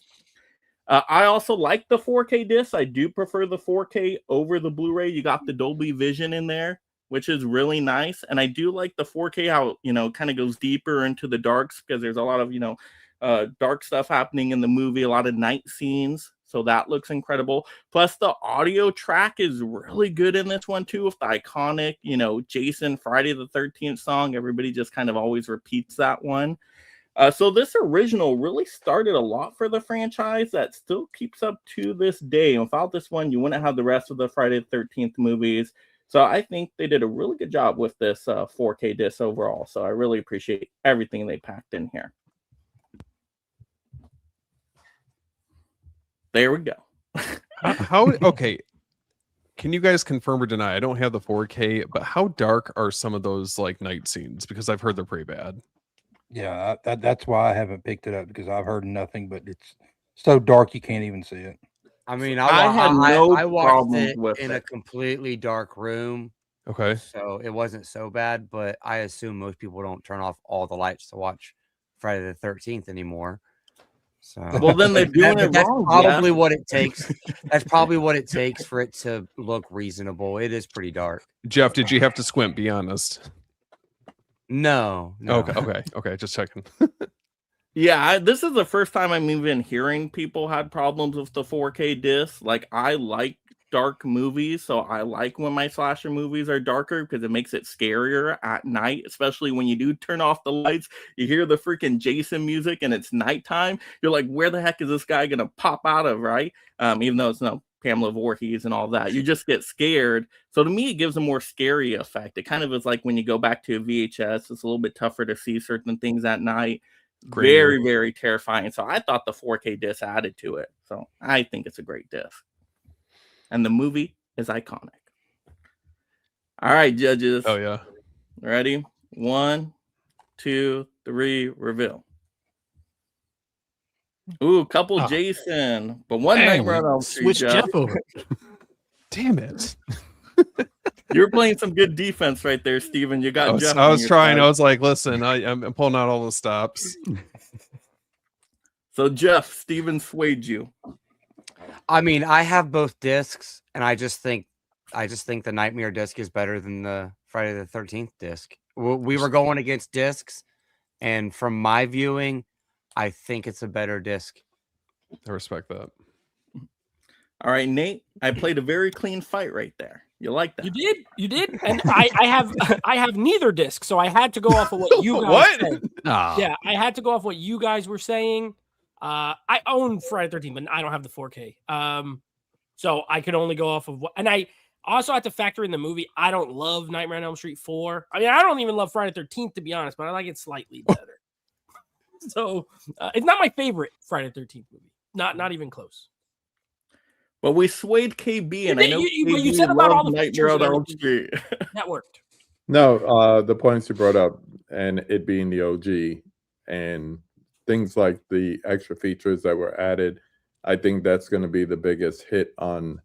I also like the 4K disc. I do prefer the 4K over the Blu-ray. You got the Dolby Vision in there, which is really nice. And I do like the 4K, how, kind of goes deeper into the darks, because there's a lot of, dark stuff happening in the movie, a lot of night scenes. So that looks incredible. Plus the audio track is really good in this one too, with the iconic, Jason Friday the 13th song. Everybody just kind of always repeats that one. So this original really started a lot for the franchise that still keeps up to this day. And without this one, you wouldn't have the rest of the Friday the 13th movies. So I think they did a really good job with this 4K disc overall. So I really appreciate everything they packed in here. There we go. Okay. Can you guys confirm or deny? I don't have the 4K, but how dark are some of those like night scenes? Because I've heard they're pretty bad. Yeah, that's why I haven't picked it up, because I've heard nothing, but it's so dark you can't even see it. I mean, I watched it in a completely dark room. Okay. So it wasn't so bad, but I assume most people don't turn off all the lights to watch Friday the 13th anymore. So well, then they're doing it that's wrong. Probably what it takes. That's probably what it takes for it to look reasonable. It is pretty dark. Jeff, did you have to squint? Be honest. No. Okay. Just checking. Yeah, this is the first time I'm even hearing people had problems with the 4K disc. Like, I like dark movies, so I like when my slasher movies are darker because it makes it scarier at night, especially when you do turn off the lights. You hear the freaking Jason music and it's nighttime. You're like, where the heck is this guy gonna pop out of, right? Even though it's no Pamela Voorhees and all that, you just get scared. So to me, it gives a more scary effect. It kind of is like when you go back to a VHS, it's a little bit tougher to see certain things at night. Very, very terrifying. So I thought the 4K disc added to it. So I think it's a great disc. And the movie is iconic. All right, judges. Oh, yeah. Ready? 1, 2, 3, reveal. Ooh, couple Jason. But one Nightmare on Elm Street. Switch Jeff over. Damn it. You're playing some good defense right there, Steven. You got Jeff. I was trying. Side. I was like, listen, I'm pulling out all the stops. So, Jeff, Steven swayed you. I mean, I have both discs, and I just think the Nightmare disc is better than the Friday the 13th disc. We were going against discs, and from my viewing, I think it's a better disc. I respect that. All right, Nate, I played a very clean fight right there. You like that? You did, and I have neither disc, so I had to go off of what you guys said. Yeah, I had to go off what you guys were saying. I own Friday 13th, but I don't have the 4K. So I could only go off of what, and I also have to factor in the movie. I don't love Nightmare on Elm Street 4. I mean, I don't even love Friday 13th, to be honest, but I like it slightly better. So it's not my favorite Friday 13th movie. Not even close. But we swayed KB, and I know you said about all the Nightmare on Elm Street. That worked. No, the points you brought up, and it being the OG, and things like the extra features that were added, I think that's going to be the biggest hit on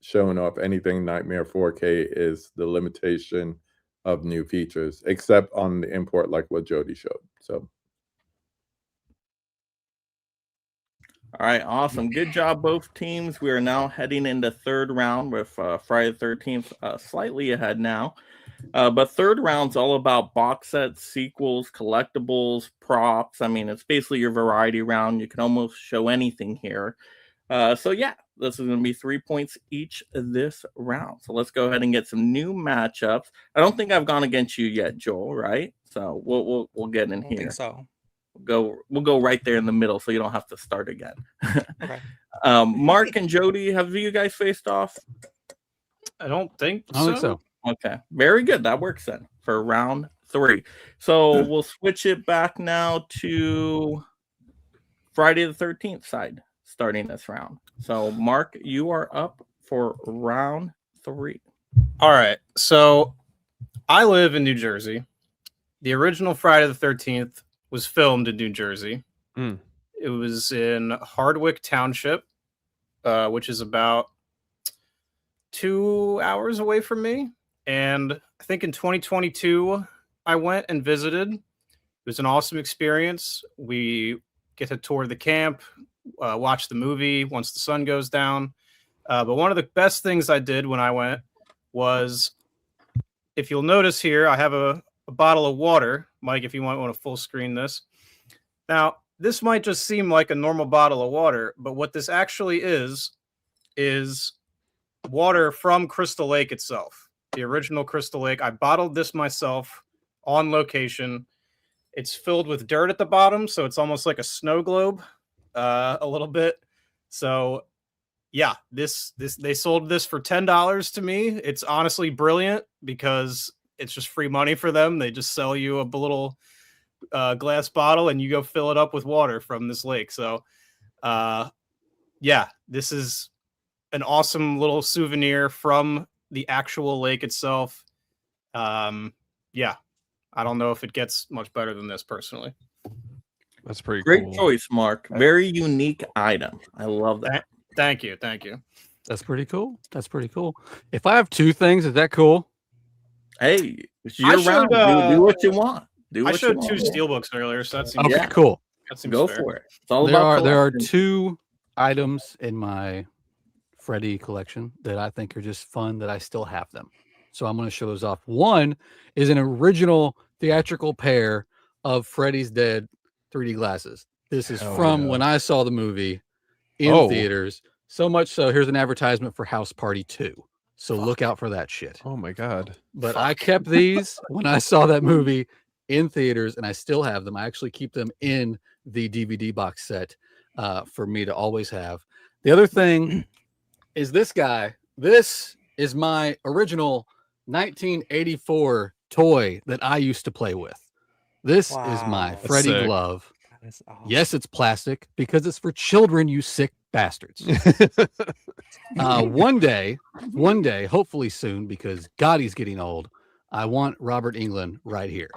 showing off anything Nightmare 4K is the limitation of new features, except on the import, like what Jody showed. So. All right, awesome. Good job, both teams. We are now heading into third round with Friday the 13th slightly ahead now. But third round's all about box sets, sequels, collectibles, props. I mean, it's basically your variety round. You can almost show anything here. So, yeah, this is going to be 3 points each this round. So let's go ahead and get some new matchups. I don't think I've gone against you yet, Joel, right? So we'll get in here. I think so. We'll go right there in the middle, so you don't have to start again. Okay. Mark and Jody, have you guys faced off? I don't think I don't think so. Okay, very good. That works then for round 3. So we'll switch it back now to Friday the 13th side, starting this round. So Mark, you are up for round 3. All right. So I live in New Jersey. The original Friday the 13th was filmed in New Jersey. It was in Hardwick Township, which is about 2 hours away from me. And I think in 2022, I went and visited. It was an awesome experience. We get to tour the camp, watch the movie once the sun goes down. But one of the best things I did when I went was, if you'll notice here, I have a bottle of water. Mike, if you want to full screen this. Now, this might just seem like a normal bottle of water, but what this actually is water from Crystal Lake itself, the original Crystal Lake. I bottled this myself on location. It's filled with dirt at the bottom, so it's almost like a snow globe, a little bit. So, yeah, they sold this for $10 to me. It's honestly brilliant because it's just free money for them. They just sell you a little glass bottle and you go fill it up with water from this lake. So, yeah, this is an awesome little souvenir from the actual lake itself. Yeah, I don't know if it gets much better than this personally. That's pretty great cool. choice, Mark. Very unique item. I love that. Thank you. That's pretty cool. If I have 2 things, is that cool? Hey, it's your round. Do what you want. I showed 2 steelbooks earlier, so that's okay. Cool. That seems go fair. for it. It's all about there are 2 items in my Freddy collection that I think are just fun that I still have them. So I'm going to show those off. One is an original theatrical pair of Freddy's Dead 3D glasses. This is from when I saw the movie in theaters. So much so, here's an advertisement for House Party 2. So look out for that shit. Oh my God. But I kept these when I saw that movie in theaters, and I still have them. I actually keep them in the DVD box set for me to always have. The other thing is this guy. This is my original 1984 toy that I used to play with. This is my Freddy glove. Awesome. Yes, it's plastic because it's for children, you sick bastards. One day, hopefully soon, because God, he's getting old. I want Robert Englund right here.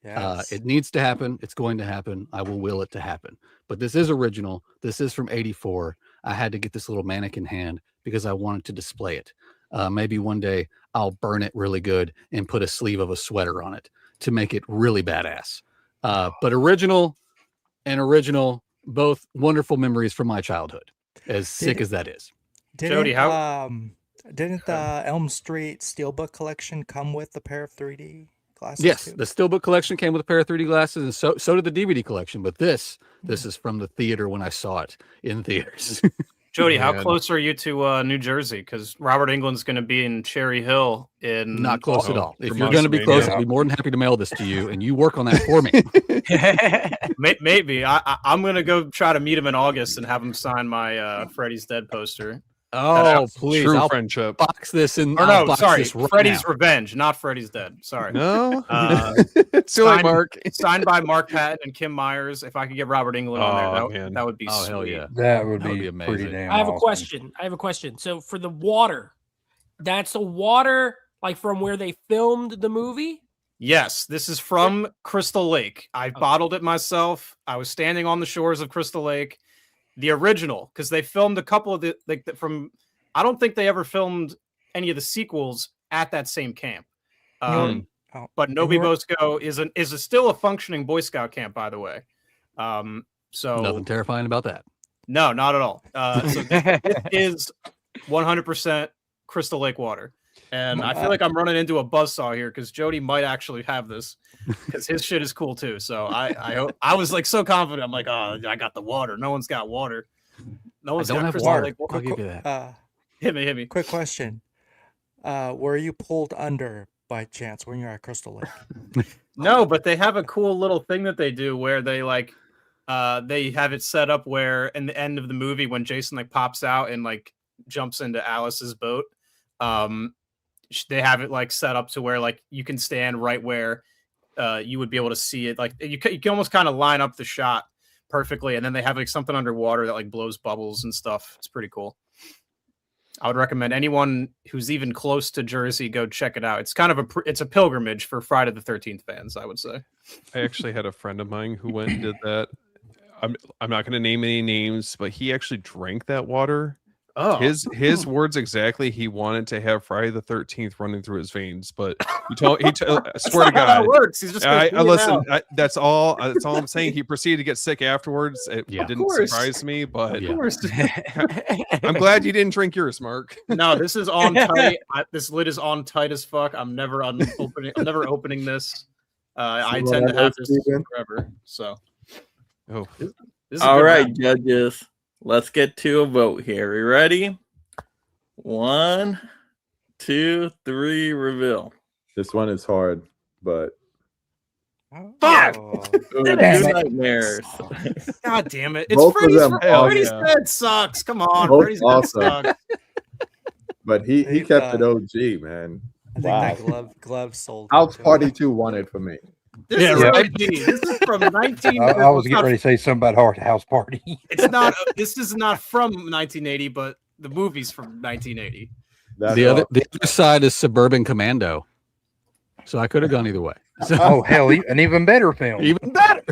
Yes. It needs to happen. It's going to happen. I will will it to happen. But this is original. This is from '84. I had to get this little mannequin hand because I wanted to display it. Maybe one day I'll burn it really good and put a sleeve of a sweater on it to make it really badass. But original and original, both wonderful memories from my childhood, as sick as that is. Jody, didn't the Elm Street Steelbook collection come with a pair of 3D glasses? Yes, too? the Steelbook collection came with a pair of 3D glasses, and so did the DVD collection. But this is from the theater when I saw it in theaters. Jody, how close are you to New Jersey? Because Robert Englund's going to be in Cherry Hill in Not close at all. If you're going to be close, I'll be more than happy to mail this to you, and you work on that for me. Maybe I'm going to go try to meet him in August and have him sign my Freddy's Dead poster. Oh, please! True I'll friendship. box this in. Or no, sorry, this right Freddy's now. Revenge, not Freddy's Dead. Sorry. No, it's too late, Mark. Signed by Mark Patton and Kim Myers. If I could get Robert Englund on there, that would be sweet. Hell yeah, That would be be amazing. pretty damn I have a awesome. question. So for the water, that's the water like from where they filmed the movie? Yes, this is from Crystal Lake. I bottled it myself. I was standing on the shores of Crystal Lake, the original, because they filmed a couple of from. I don't think they ever filmed any of the sequels at that same camp. But Novi Bosco is still a functioning Boy Scout camp, by the way. So Nothing terrifying about that. No, not at all. So this is 100% Crystal Lake water. And I feel like I'm running into a buzzsaw here because Jody might actually have this because his shit is cool too. So I was like so confident. I'm like, oh, I got the water. No one's got water. No one's got Crystal Lake water. I'll give you that. Hit me. Quick question. Were you pulled under by chance when you're at Crystal Lake? No, but they have a cool little thing that they do where they they have it set up where in the end of the movie when Jason pops out and jumps into Alice's boat, they have it set up to where you can stand right where you would be able to see it. You can almost kind of line up the shot perfectly, and then they have something underwater that blows bubbles and stuff. It's pretty cool. I would recommend anyone who's even close to Jersey go check it out. It's kind of it's a pilgrimage for Friday the 13th fans, I would say. I actually had a friend of mine who went and did that. I'm not going to name any names, but he actually drank that water. Oh, his words exactly. He wanted to have Friday the 13th running through his veins, but I swear to God, how that works. He's just I listen. That's all. That's all I'm saying. He proceeded to get sick afterwards. It didn't surprise me, but I'm glad you didn't drink yours, Mark. No, this is on tight. This lid is on tight as fuck. I'm never opening this. I tend to have this forever. So, this is all right, judges. Let's get to a vote here. We ready? 1, 2, 3, reveal. This one is hard, but fuck! Nightmares. God damn it! It's Both Freddy's Dead sucks. Come on, Freddy's Dead sucks. But he kept it OG, man. I think that glove sold. House Party 2 won it for me. This is OG. This is from 19. I was getting ready to say something about House Party. It's not. This is not from 1980, but the movie's from 1980. The other side is Suburban Commando, so I could have gone either way. So, oh hell, an even better film. Even better.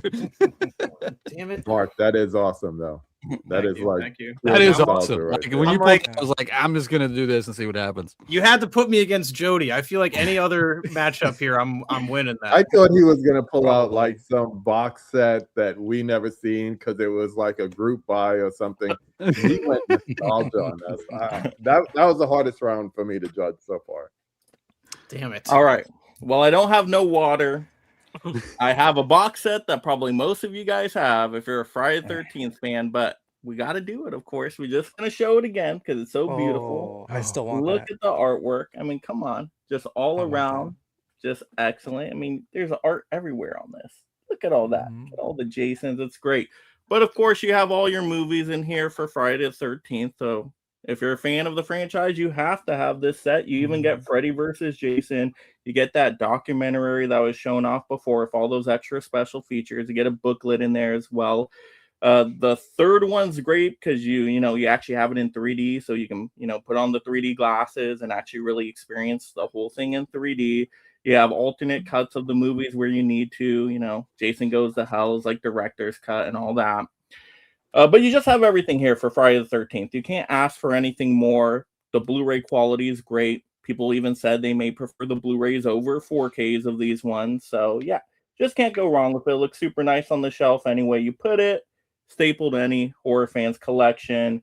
Damn it, Mark. That is awesome, though. That is thank you. That is awesome. Right when you I was like, I'm just gonna do this and see what happens. You had to put me against Jody. I feel like any other matchup here, I'm winning that. I thought he was gonna pull out some box set that we never seen because it was a group buy or something. He went nostalgia on us. That was the hardest round for me to judge so far. Damn it! All right. Well, I don't have no water. I have a box set that probably most of you guys have if you're a Friday the 13th fan, but we got to do it. Of course, we're just gonna show it again because it's so beautiful. I still want Look that. at the artwork. I mean, come on, just all I want that. around, just excellent. I mean, there's art everywhere on this. Look at all that. Look at all the Jasons. It's great. But of course, you have all your movies in here for Friday the 13th. So if you're a fan of the franchise, you have to have this set. You even get Freddy versus Jason. You get that documentary that was shown off before with all those extra special features. You get a booklet in there as well. The third one's great because you actually have it in 3D, so you can put on the 3D glasses and actually really experience the whole thing in 3D. You have alternate cuts of the movies where you need to, Jason Goes to Hell's like director's cut and all that. But you just have everything here for Friday the 13th. You can't ask for anything more. The Blu-ray quality is great. People even said they may prefer the Blu-rays over 4Ks of these ones. So yeah, just can't go wrong with it. It looks super nice on the shelf any way you put it. Stapled any horror fans collection.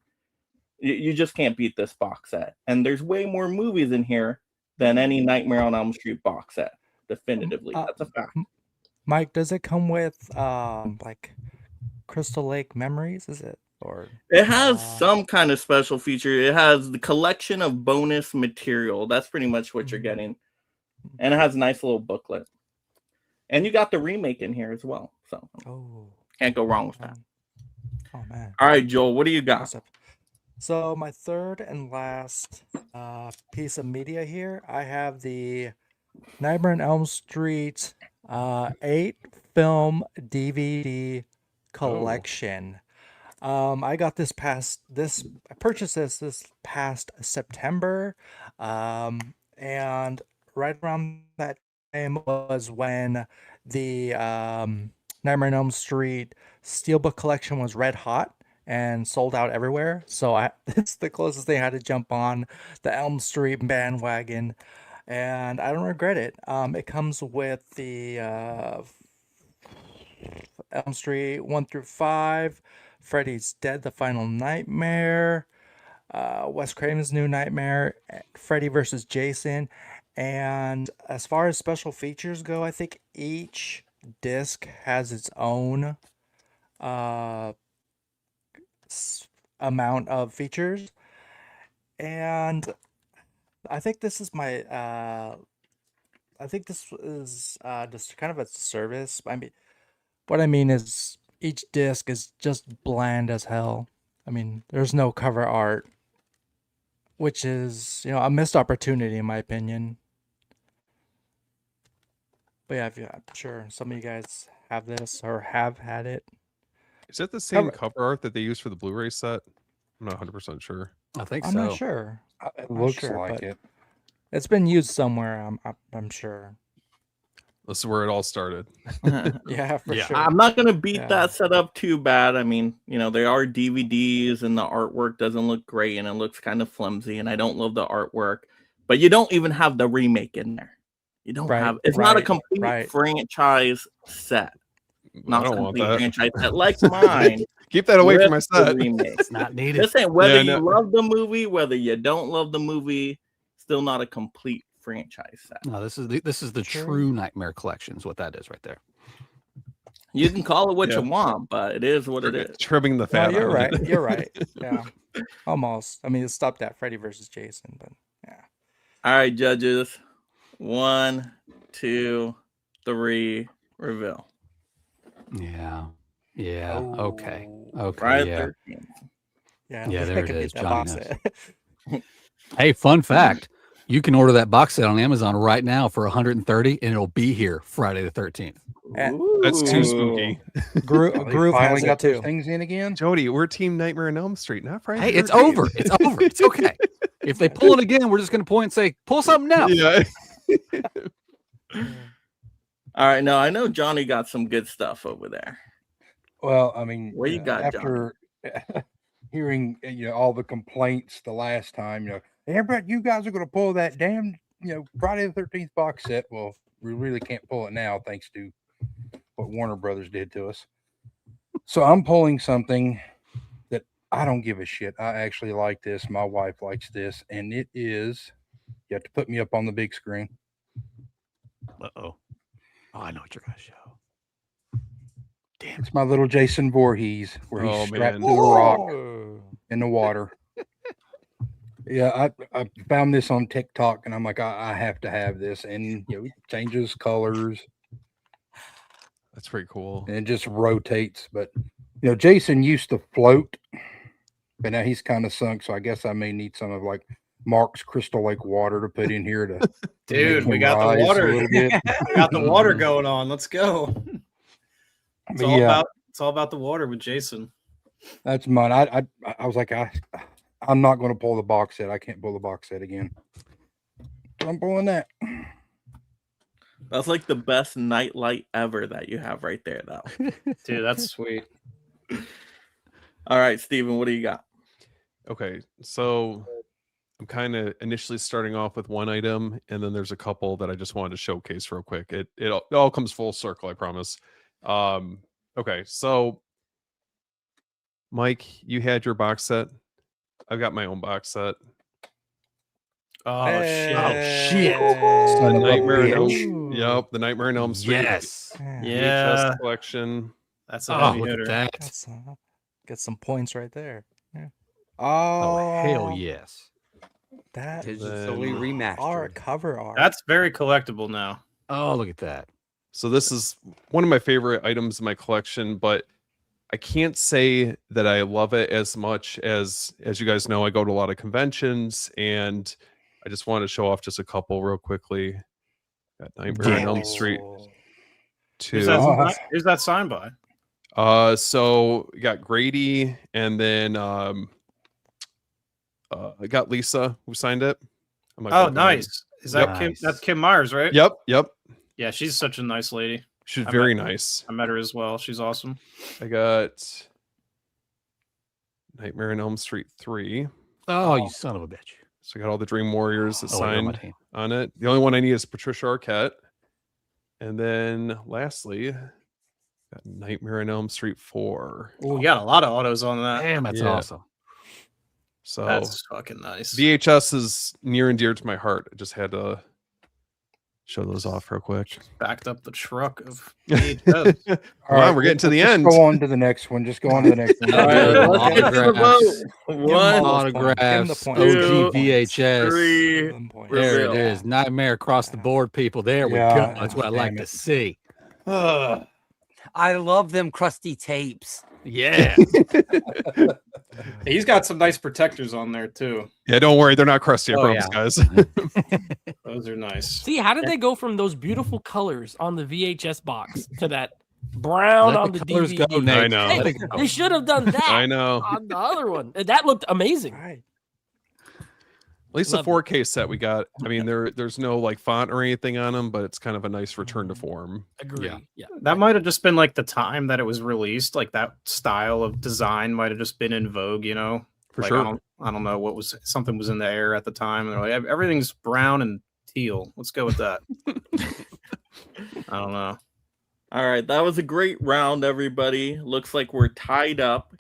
You just can't beat this box set. And there's way more movies in here than any Nightmare on Elm Street box set. Definitively. That's a fact. Mike, does it come with like Crystal Lake Memories? Is it? Or it has some kind of special feature. It has the collection of bonus material. That's pretty much what you're getting. And it has a nice little booklet. And you got the remake in here as well. So can't go wrong with that. Oh man. All right, Joel, what do you got? So my third and last piece of media here, I have the Nightmare on Elm Street 8-film DVD collection. I got I purchased this past September, and right around that time was when the Nightmare on Elm Street Steelbook collection was red hot and sold out everywhere. So it's the closest thing I had to jump on the Elm Street bandwagon, and I don't regret it. It comes with the Elm Street 1 through 5, Freddy's Dead, The Final Nightmare, Wes Craven's New Nightmare, Freddy versus Jason. And as far as special features go, I think each disc has its own amount of features. And I think this is my just kind of a service. I mean, what I mean is each disc is just bland as hell. I mean, there's no cover art, which is, a missed opportunity in my opinion. But yeah, I'm sure some of you guys have this or have had it. Is that the same cover art that they use for the Blu-ray set? I'm not 100% sure. I think I'm so. not sure. It looks like it. It's been used somewhere. I'm sure. This is where it all started. Yeah, for sure. I'm not gonna beat that setup too bad. I mean, they are DVDs and the artwork doesn't look great and it looks kind of flimsy and I don't love the artwork. But you don't even have the remake in there. You don't have. It's not a complete franchise set. Not a complete franchise set like mine. Keep that away from my set. It's not needed. This ain't whether you love the movie, whether you don't love the movie. Still not a complete franchise set. No, this is the true Nightmare collection. Is what that is right there. You can call it what you want, but it is what it is. Trimming the fat. No, you're right. You're right. Yeah, almost. I mean, it stopped at Freddy versus Jason, but yeah. All right, judges. 1, 2, 3. Reveal. Yeah. Okay. Friday Yeah. 13th. Yeah. There it is. Johnny knows. Hey, fun fact. You can order that box set on Amazon right now for $130 and it'll be here Friday the 13th. That's too spooky. Groove finally has got it too. those things in again. Jody, we're Team Nightmare on Elm Street, not Friday. Hey, it's over. It's over. It's okay. If they pull it again, we're just going to point and say, pull something out. Yeah. All right. No, I know Johnny got some good stuff over there. Well, I mean, What you got, after hearing all the complaints the last time, everybody, you guys are going to pull that damn Friday the 13th box set. Well, we really can't pull it now thanks to what Warner Brothers did to us. So I'm pulling something that I don't give a shit. I actually like this. My wife likes this, and it is. You have to put me up on the big screen. Oh, I know what you're going to show. It's my little Jason Voorhees where he's Oh, strapped man. to the rock in the water. Yeah, I found this on TikTok and I'm like, I have to have this. And it changes colors. That's pretty cool. And it just rotates. But Jason used to float, but now he's kind of sunk. So I guess I may need some of like Mark's Crystal Lake water to put in here to Dude, we him got the rise water. a little bit. We got the water going on. Let's go. It's all Yeah. about the water with Jason. That's mine. I was like, I'm not going to pull the box set. I can't pull the box set again. I'm pulling that. That's like the best nightlight ever that you have right there, though. Dude, that's sweet. All right, Steven, what do you got? Okay, so I'm kind of initially starting off with one item, and then there's a couple that I just wanted to showcase real quick. It all comes full circle, I promise. Okay, so Mike, you had your box set. I've got my own box set. Oh Hey. shit! Oh shit! Son The of a Nightmare on bitch. Elm. Yep, the Nightmare on Elm Street. Yes. Yeah, VHS collection. that's a Oh, heavy look hitter. at that. That's get some points right there. Yeah. Oh, hell yes. That Digitally Then- remastered. art cover art. That's very collectible now. Oh, look at that. So this is one of my favorite items in my collection, but I can't say that I love it as much as you guys know. I go to a lot of conventions, and I just want to show off just a couple real quickly. Got Nightmare on Elm Street Oh. 2. Who's that signed by? So we got Grady, and then I got Lisa who signed it. I'm not Oh, gonna- nice. Is that Kim? Nice. That's Kim Myers, right? Yep. Yeah, she's such a nice lady. She's I very met- nice. I met her as well. She's awesome. I got Nightmare on Elm Street 3. Oh, you son of a bitch. So I got all the Dream Warriors that Oh, I got my signed team. on it. The only one I need is Patricia Arquette. And then lastly, got Nightmare on Elm Street 4. Oh, we got a lot of autos on that. Damn, that's Yeah. awesome. So That's fucking nice. VHS is near and dear to my heart. I just had to show those off real quick. Backed up the truck of Come VHS. on, we're getting to the let's end. Go on to the next one. Just go on to the next one. All right, let's get to the Autographs. vote. Give 'em One, all those points. Give 'em the Autographs, points. OG Two, VHS. three. Them points. There Reveal. it is. Nightmare across the board, people. There we Yeah, go. That's what I like damn to it. see. I love them crusty tapes. Yeah. He's got some nice protectors on there too. Yeah, don't worry. They're not crusty. I Oh, promise, guys. Those are nice. See, how did they go from those beautiful colors on the VHS box to that brown Let on the the colors DVD? go, Nate. I know. Hey, Let it go. they should have done that I know. on the other one. That looked amazing. Right. At least Love the 4K set we got. I mean, there's no like font or anything on them, but it's kind of a nice return to form. Agree. Yeah. Yeah. That might have just been like the time that it was released. Like that style of design might have just been in vogue, you know? For Like, sure. I don't know what was something was in the air at the time. And they're like, everything's brown and teal. Let's go with that. I don't know. All right, that was a great round, everybody. Looks like we're tied up,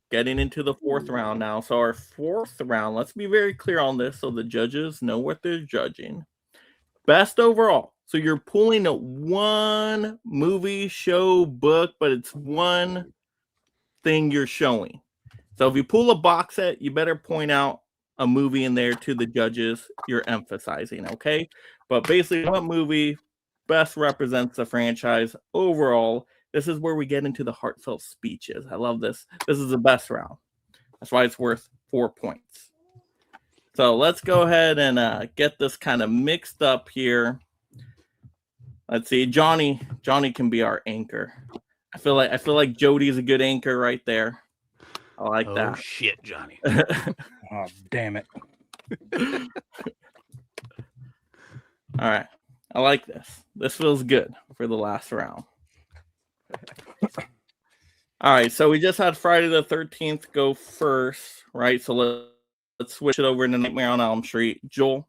getting into the fourth round now. So our fourth round, let's be very clear on this so the judges know what they're judging. Best overall. So you're pulling at one movie, show, book, but it's one thing you're showing. So if you pull a box set, you better point out a movie in there to the judges you're emphasizing, okay? But basically, what movie best represents the franchise overall? This is where we get into the heartfelt speeches. I love this. This is the best round. That's why it's worth 4 points. So let's go ahead and get this kind of mixed up here. Let's see. Johnny can be our anchor. I feel like Jody's a good anchor right there. I like Oh, that. shit, Johnny. Oh, damn it. All right. I like this. This feels good for the last round. All right. So we just had Friday the 13th go first, right? So let's switch it over to Nightmare on Elm Street. Joel,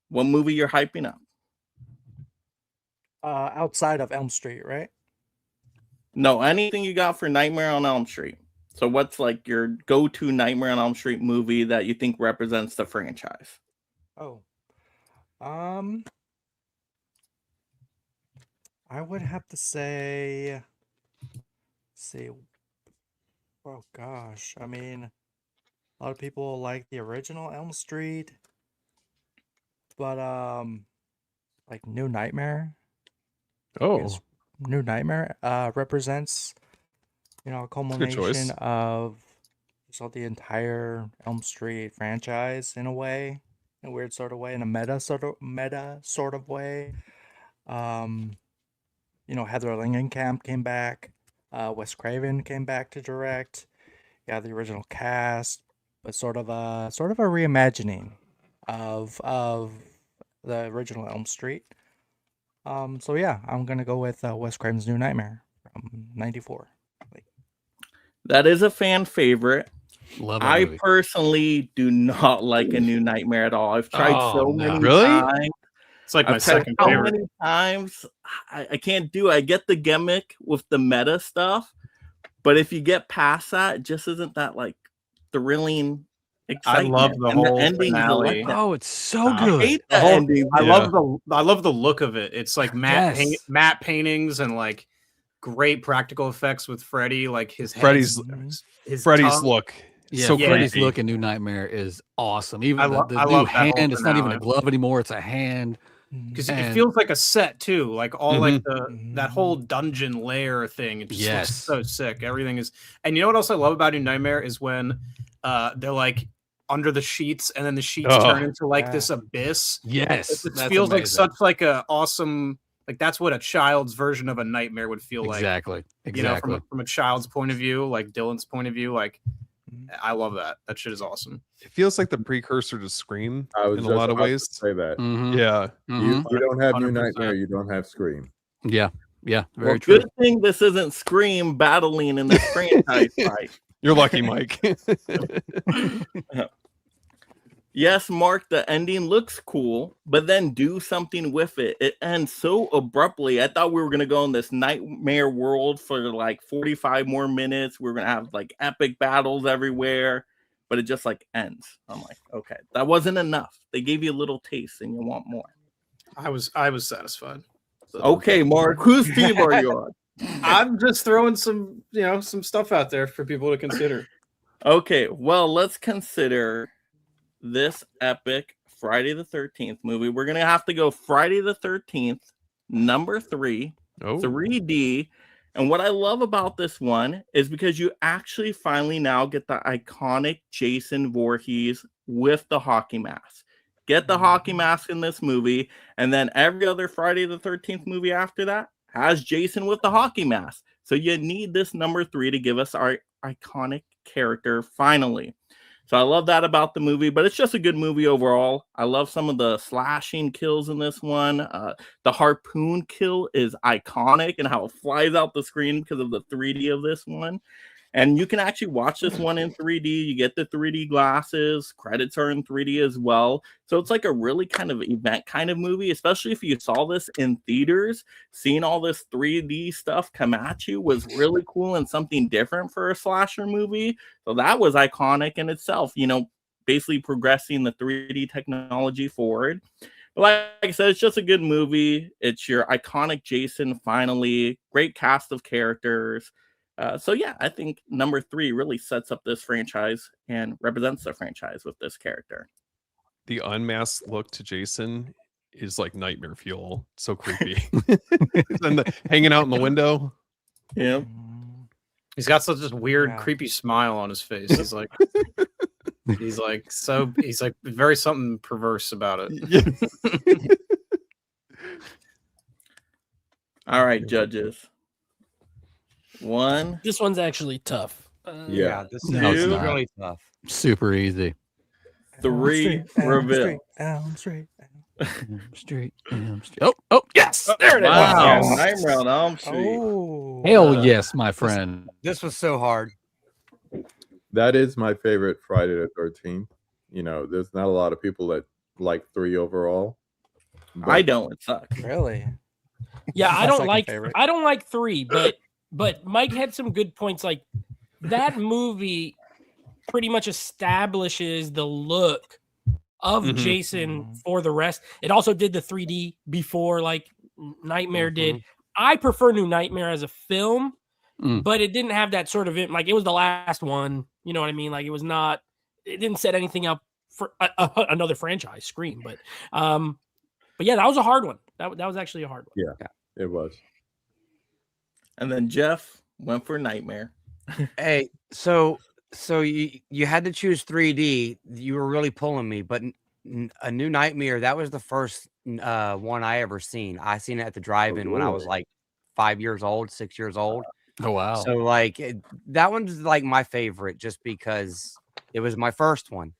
what movie you're hyping up? Outside of Elm Street, right? No, anything you got for Nightmare on Elm Street. So what's like your go-to Nightmare on Elm Street movie that you think represents the franchise? Oh. I would have to say see. Oh gosh, I mean, a lot of people like the original Elm Street, but like New Nightmare. Oh, New Nightmare represents, a good culmination choice. of the entire Elm Street franchise in a way, in a weird sort of way, in a meta sort of way. Heather Langenkamp came back. Wes Craven came back to direct. Yeah, the original cast, but sort of a reimagining of the original Elm Street. So yeah, I'm gonna go with Wes Craven's New Nightmare from '94. That is a fan favorite. Love that I movie. personally do not like A New Nightmare at all. I've tried Oh, so no. many Really? times. It's like my I've tried second so favorite. many times. I can't do it. I get the gimmick with the meta stuff, but if you get past that, it just isn't that like thrilling. I Excitement. love the And whole ending is a finale. letdown. Oh, it's so I good. hate The that whole, ending. I Yeah. love the look of it. It's like Yes. matte paintings and like great practical effects with Freddy, like his head, Freddy's his Freddy's tongue. look. Yeah, So Freddy's creepy. look in New Nightmare is awesome. Even I the love new that whole hand, it's not even a finale. glove anymore, it's a hand. Because it And- feels like a set too, like all like Mhm. that whole dungeon lair thing. It just looks Yes. so sick. Everything is, and you know what else I love about New Nightmare is when they're like under the sheets, and then the sheets Oh. turn into like Yeah. this abyss. Yes, It that's feels like amazing. such like a awesome, like that's what a child's version of a nightmare would feel like. Exactly. You know, Exactly. from a child's point of view, like Dylan's point of view, like I love that. That shit is awesome. It feels like the precursor to Scream I was in a just lot of about to ways. say that. Mhm. Yeah. You don't have New 100%. Nightmare, you don't have Scream. Yeah. Yeah. Very Well, true. good thing this isn't Scream battling in this franchise fight. You're lucky, Mike. Yes, Mark, the ending looks cool, but then do something with it. It ends so abruptly. I thought we were going to go in this nightmare world for like 45 more minutes. We are going to have like epic battles everywhere, but it just like ends. I'm like, okay, that wasn't enough. They gave you a little taste and you want more. I was satisfied. Okay, Mark, whose team are you on? I'm just throwing some stuff out there for people to consider. Okay, well, let's consider this epic Friday the 13th movie. We're going to have to go Friday the 13th, number 3, 3D. And what I love about this one is because you actually finally now get the iconic Jason Voorhees with the hockey mask. Get the hockey mask in this movie, and then every other Friday the 13th movie after that has Jason with the hockey mask. So you need this number 3 to give us our iconic character finally. So I love that about the movie, but it's just a good movie overall. I love some of the slashing kills in this one. The harpoon kill is iconic and how it flies out the screen because of the 3D of this one. And you can actually watch this one in 3D. You get the 3D glasses. Credits are in 3D as well. So it's like a really kind of event kind of movie, especially if you saw this in theaters. Seeing all this 3D stuff come at you was really cool and something different for a slasher movie. So that was iconic in itself, basically progressing the 3D technology forward. But like I said, it's just a good movie. It's your iconic Jason finally. Great cast of characters. So yeah, I think number 3 really sets up this franchise and represents the franchise with this character. The unmasked look to Jason is like nightmare fuel. So creepy. And hanging out in the window. Yeah. He's got such a weird, creepy smile on his face. He's like, he's like very something perverse about it. All right, judges. One. This one's actually tough. This is really tough. Super easy. 3 reveal. Elm Street. Street. Oh, yes. There it is. Wow. Yes. Nightmare on Elm Street. Oh. Hell yes, my friend. This was so hard. That is my favorite Friday the 13th. There's not a lot of people that like 3 overall. I don't. It sucks. Really? Yeah, That's I don't my like favorite. 3, but Mike had some good points. Like that movie pretty much establishes the look of Jason for the rest. It also did the 3D before like Nightmare did. I prefer New Nightmare as a film but it didn't have that sort of it. Like it was the last one. You know what I mean? Like it didn't set anything up for another franchise, Scream. But yeah, that was a hard one. That was actually a hard one. Yeah, it was. And then Jeff went for Nightmare. Hey, so you had to choose 3D. You were really pulling me, but A New Nightmare, that was the first one I ever seen. I seen it at the drive-in when I was like 5 years old, 6 years old. Oh wow! So like that one's like my favorite, just because it was my first one.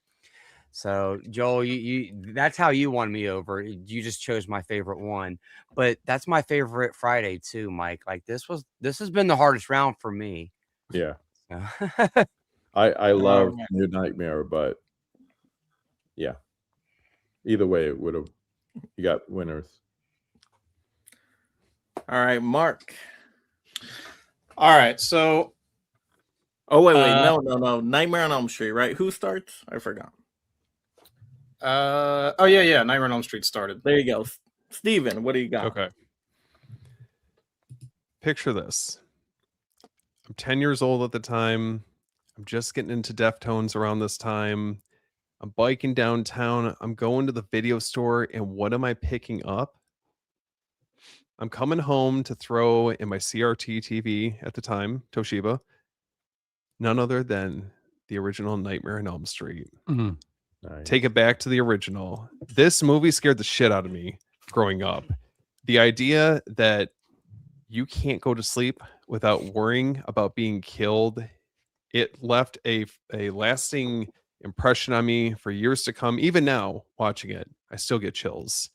So Joel, you that's how you won me over. You just chose my favorite one, but that's my favorite Friday too, Mike. Like this has been the hardest round for me. Yeah. So. I love New Nightmare, but yeah. Either way, it would have. You got winners. All right, Mark. All right, so. Oh wait, no. Nightmare on Elm Street, right? Who starts? I forgot. Oh yeah. Nightmare on Elm Street started. There you go, Steven, what do you got? Okay. Picture this. I'm 10 years old at the time. I'm just getting into Deftones around this time. I'm biking downtown. I'm going to the video store, and what am I picking up? I'm coming home to throw in my CRT TV at the time, Toshiba. None other than the original Nightmare on Elm Street. Mm-hmm. Nice. Take it back to the original. This movie scared the shit out of me growing up. The idea that you can't go to sleep without worrying about being killed, it left a lasting impression on me for years to come. Even now, watching it, I still get chills.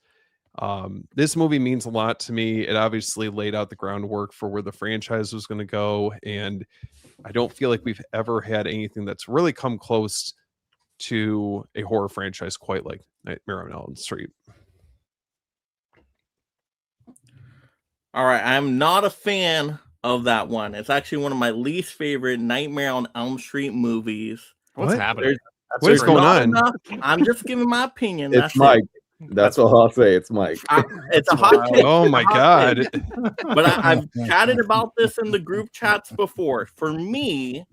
This movie means a lot to me. It obviously laid out the groundwork for where the franchise was going to go, and I don't feel like we've ever had anything that's really come close to a horror franchise quite like Nightmare on Elm Street. All right, I'm not a fan of that one. It's actually one of my least favorite Nightmare on Elm Street movies. What's happening? What is going on? Enough. I'm just giving my opinion. It's Mike. That's all I'll say. It's Mike. It's a hot take. Oh my god! But I've chatted about this in the group chats before. For me,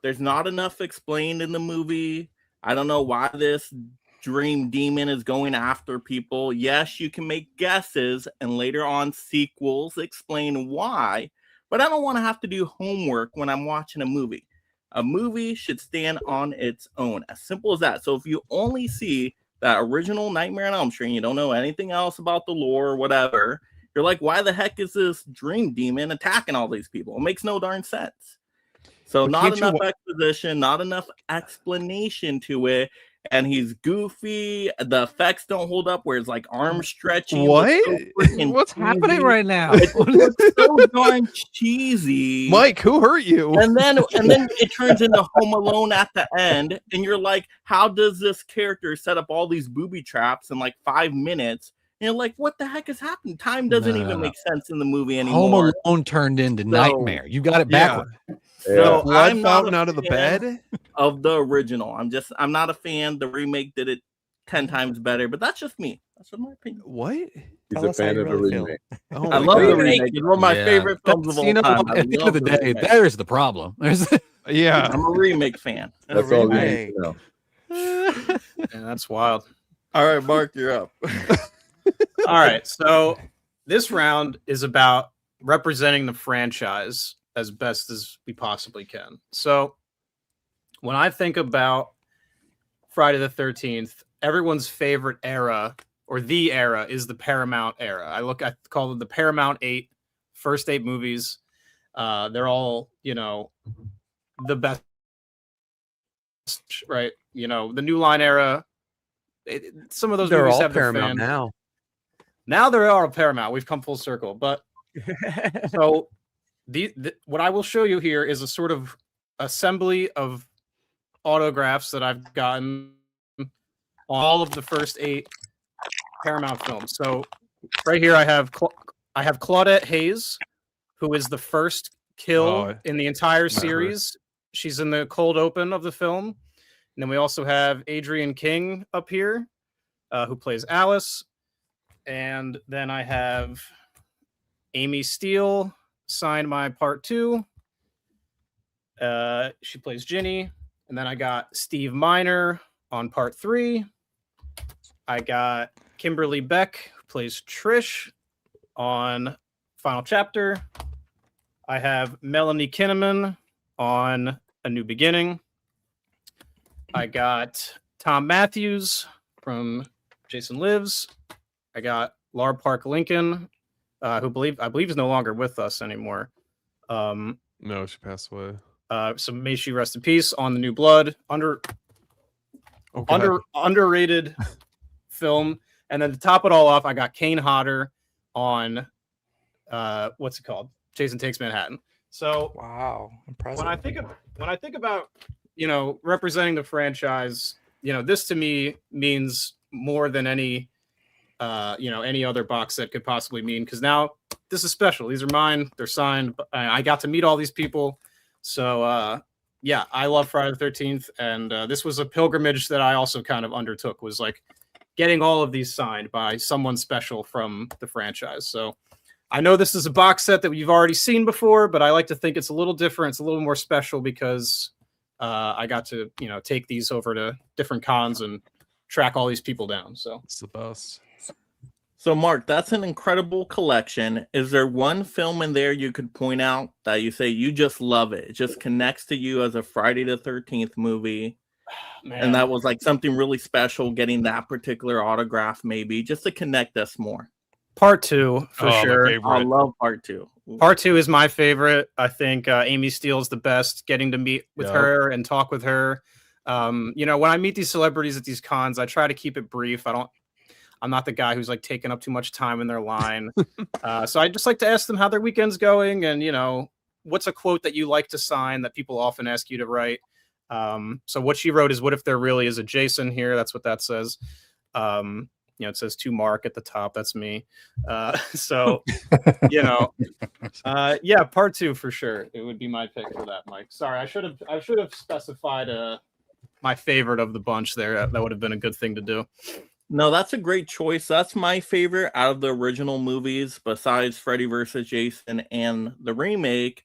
there's not enough explained in the movie. I don't know why this dream demon is going after people. Yes, you can make guesses, and later on sequels explain why. But I don't want to have to do homework when I'm watching a movie. A movie should stand on its own. As simple as that. So if you only see that original Nightmare on Elm Street, you don't know anything else about the lore or whatever, you're like, why the heck is this dream demon attacking all these people? It makes no darn sense. So But not can't you enough exposition, not enough explanation to it. And he's goofy. The effects don't hold up where it's like arm stretching. What? What's happening right now? It's so darn cheesy. Mike, who hurt you? And then it turns into Home Alone at the end, and you're like, how does this character set up all these booby traps in like 5 minutes? And you're like, what the heck is happening? Time doesn't even make sense in the movie anymore. Home Alone turned into Nightmare. You got it backward. So Blood I'm not fountain a out of the fan bed of the original. I'm not a fan. The remake did it 10 times better, but that's just me. That's just my opinion. What? He's a fan of the remake. Oh I my love the God. remake. It's one of my favorite films of That's- all you know, time. I at the end love of the day, remake. there's the problem. There's Yeah. I'm a remake fan. That's all you need to know. Yeah, that's wild. All right, Mark, you're up. All right, so this round is about representing the franchise as best as we possibly can. So when I think about Friday the 13th, everyone's favorite era or the era is the Paramount era. I call it the Paramount 8, first 8 movies. They're all, the best, right? The New Line era. Some of those They're movies all have their Paramount fan. now. Now they're all Paramount. We've come full circle. But so what I will show you here is a sort of assembly of autographs that I've gotten on all of the first 8 Paramount films. So right here I have Claudette Hayes, who is the first kill in the entire series. She's in the cold open of the film. And then we also have Adrienne King up here, who plays Alice. And then I have Amy Steele, signed my part 2. She plays Ginny. And then I got Steve Miner on part 3. I got Kimberly Beck, who plays Trish on Final Chapter. I have Melanie Kinnaman on A New Beginning. I got Tom Matthews from Jason Lives. I got Laura Park Lincoln, who I believe is no longer with us anymore. No, she passed away. So may she rest in peace on The New Blood. Underrated film. And then to top it all off, I got Kane Hodder on what's it called? Jason Takes Manhattan. So wow, impressive. When I think about representing the franchise, this to me means more than any any other box set could possibly mean, because now this is special. These are mine. They're signed. I got to meet all these people. So yeah, I love Friday the 13th, and this was a pilgrimage that I also kind of undertook, was like getting all of these signed by someone special from the franchise. So I know this is a box set that you've already seen before, but I like to think it's a little different. It's a little more special because I got to, take these over to different cons and track all these people down. So it's the best. So Mark, that's an incredible collection. Is there one film in there you could point out that you say you just love it? It just connects to you as a Friday the 13th movie. Man. And that was like something really special, getting that particular autograph, maybe just to connect us more. Part 2 for sure. I love part 2. Part 2 is my favorite. I think Amy Steele's the best. Getting to meet with her and talk with her. When I meet these celebrities at these cons, I try to keep it brief. I'm not the guy who's like taking up too much time in their line. So I just like to ask them how their weekend's going, and what's a quote that you like to sign that people often ask you to write. So what she wrote is, "What if there really is a Jason here?" That's what that says. It says "to Mark" at the top. That's me. Yeah, part 2 for sure. It would be my pick for that, Mike. Sorry, I should have specified my favorite of the bunch there. That would have been a good thing to do. No, that's a great choice. That's my favorite out of the original movies, besides Freddy vs. Jason and the remake.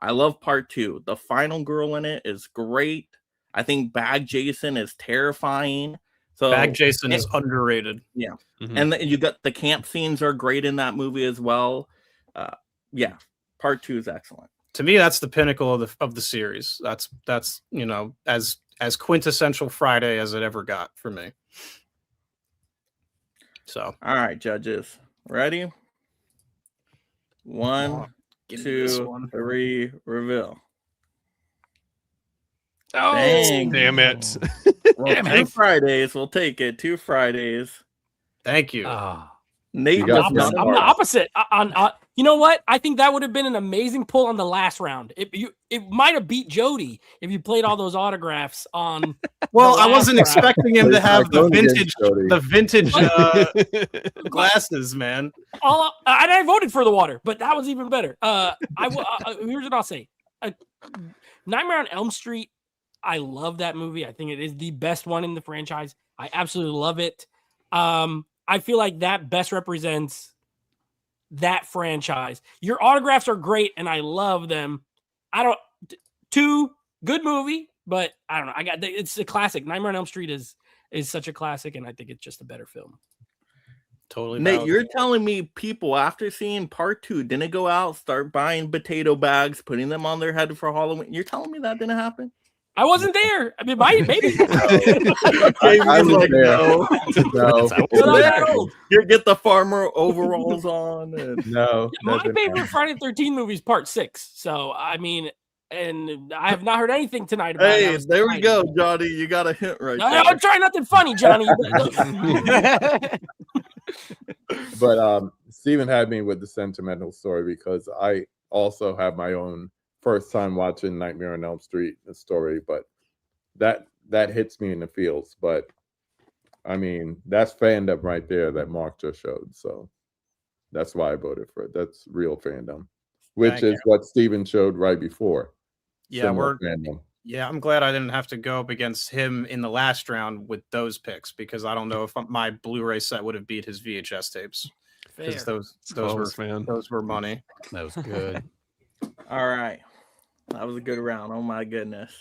I love part 2. The final girl in it is great. I think Bag Jason is terrifying. So Bag Jason is underrated. Yeah. Mm-hmm. And you got the camp scenes are great in that movie as well. Yeah, part 2 is excellent. To me, that's the pinnacle of the series. That's as quintessential Friday as it ever got for me. So, all right, judges, ready? 1, 2, 3, reveal. Oh, damn it! Well, 2 Fridays, we'll take it. 2 Fridays. Thank you. Nate, I'm the opposite. You know what? I think that would have been an amazing pull on the last round. It might have beat Jody if you played all those autographs on. Well, I wasn't expecting him to have the vintage glasses, man. And I voted for the water, but that was even better. Here's what I'll say: Nightmare on Elm Street. I love that movie. I think it is the best one in the franchise. I absolutely love it. I feel like that best represents that franchise. Your autographs are great, and I love them. 2, good movie, but I don't know. It's a classic. Nightmare on Elm Street is such a classic, and I think it's just a better film. Totally. Nate, you're telling me people after seeing part 2 didn't go out, start buying potato bags, putting them on their head for Halloween? You're telling me that didn't happen? I wasn't there. I mean, maybe. I was like, no. You get the farmer overalls on. And... No. My favorite Friday the 13th movie is part 6. So, I mean, and I have not heard anything tonight about it. Hey, there we go, Johnny. You got a hint right there. I'm trying nothing funny, Johnny. But Steven had me with the sentimental story because I also have my own first time watching Nightmare on Elm Street story, but that hits me in the feels. But I mean, that's fandom right there that Mark just showed. So that's why I voted for it. That's real fandom, which is what Steven showed right before. Yeah, I'm glad I didn't have to go up against him in the last round with those picks, because I don't know if my Blu-ray set would have beat his VHS tapes. Because those were money. That was good. All right. That was a good round. Oh my goodness.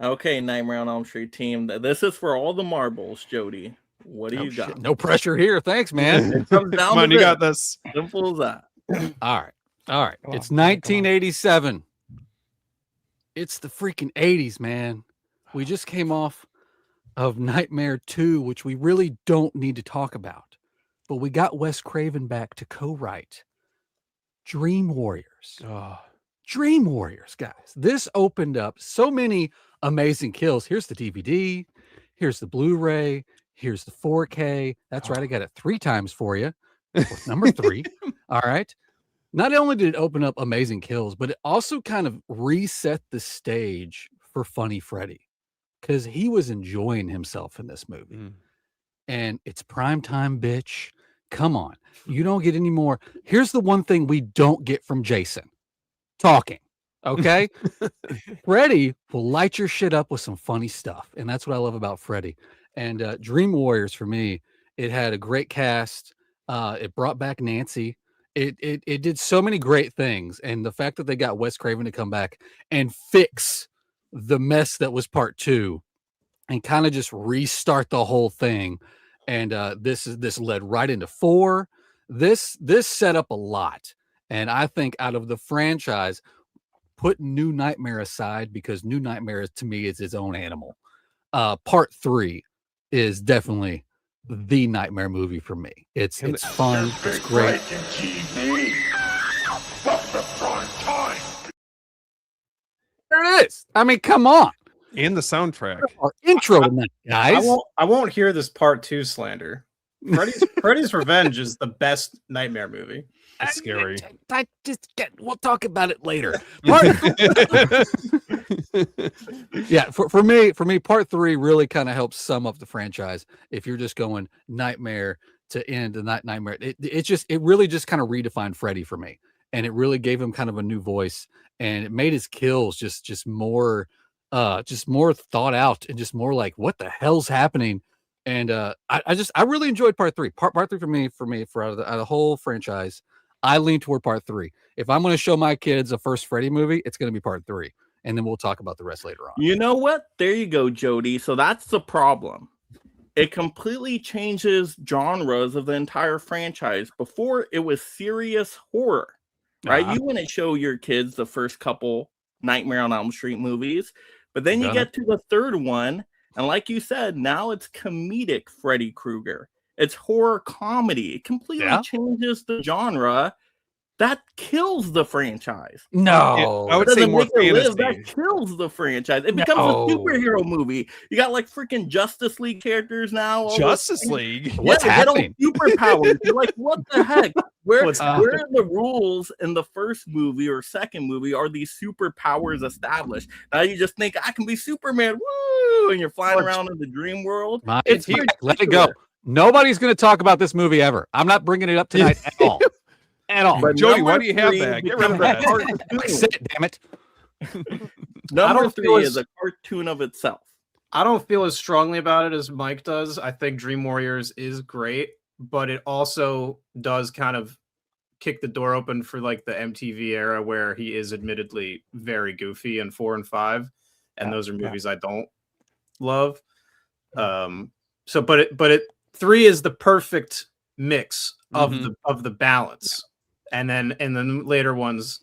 Okay, Nightmare on Elm Street team. This is for all the marbles, Jody. What do you got? Shit. No pressure here. Thanks, man. It comes down Come on, to you this. got this. Simple as that. All right. All right. Come It's on, man, 1987. It's the freaking 80s, man. We just came off of Nightmare 2, which we really don't need to talk about. But we got Wes Craven back to co-write Dream Warriors. Oh. Dream Warriors, guys. This opened up so many amazing kills. Here's the DVD. Here's the Blu-ray. Here's the 4K. That's right. I got it 3 times for you. Number 3. All right. Not only did it open up amazing kills, but it also kind of reset the stage for Funny Freddy because he was enjoying himself in this movie. And it's prime time, bitch. Come on. You don't get any more. Here's the one thing we don't get from Jason. Talking. Okay? Freddy will light your shit up with some funny stuff. And that's what I love about Freddy. And Dream Warriors, for me, it had a great cast. It brought back Nancy. It did so many great things. And the fact that they got Wes Craven to come back and fix the mess that was part 2 and kind of just restart the whole thing. And this led right into 4. This set up a lot. And I think out of the franchise, put New Nightmare aside because New Nightmare to me is its own animal. Part 3 is definitely the Nightmare movie for me. It's fun. It's great. There it is. I mean, come on. And the soundtrack. Our intro tonight, guys. I won't hear this part 2 slander. Freddy's Revenge is the best Nightmare movie. It's scary. We'll talk about it later. Yeah, for me, part 3 really kind of helps sum up the franchise. If you're just going Nightmare to end the Nightmare, it really just kind of redefined Freddy for me, and it really gave him kind of a new voice, and it made his kills just more thought out and just more like what the hell's happening. And I really enjoyed part 3. Part 3 for out of the whole franchise, I lean toward part 3. If I'm going to show my kids a first Freddy movie, it's going to be part 3. And then we'll talk about the rest later on. You know what? There you go, Jody. So that's the problem. It completely changes genres of the entire franchise. Before, it was serious horror, right? You wouldn't show your kids the first couple Nightmare on Elm Street movies. But then you get to the third one. And like you said, now it's comedic Freddy Krueger. It's horror comedy. It completely changes the genre. That kills the franchise. No, I would say more fantasy. That kills the franchise. It becomes a superhero movie. You got like freaking Justice League characters now. Justice League? What's happening? Superpowers. You're like, what the heck? Where are the rules in the first movie or second movie? Are these superpowers established? Now you just think I can be Superman, woo, and you're flying around in the dream world. Let it go. Nobody's going to talk about this movie ever. I'm not bringing it up tonight at all. At all. But Jody, why do you have that? Get rid of that. I said it, damn it. Number 3 is a cartoon of itself. I don't feel as strongly about it as Mike does. I think Dream Warriors is great, but it also does kind of kick the door open for like the MTV era where he is admittedly very goofy in 4 and 5, and those are movies I don't love. So, but 3 is the perfect mix of the balance. And then later ones,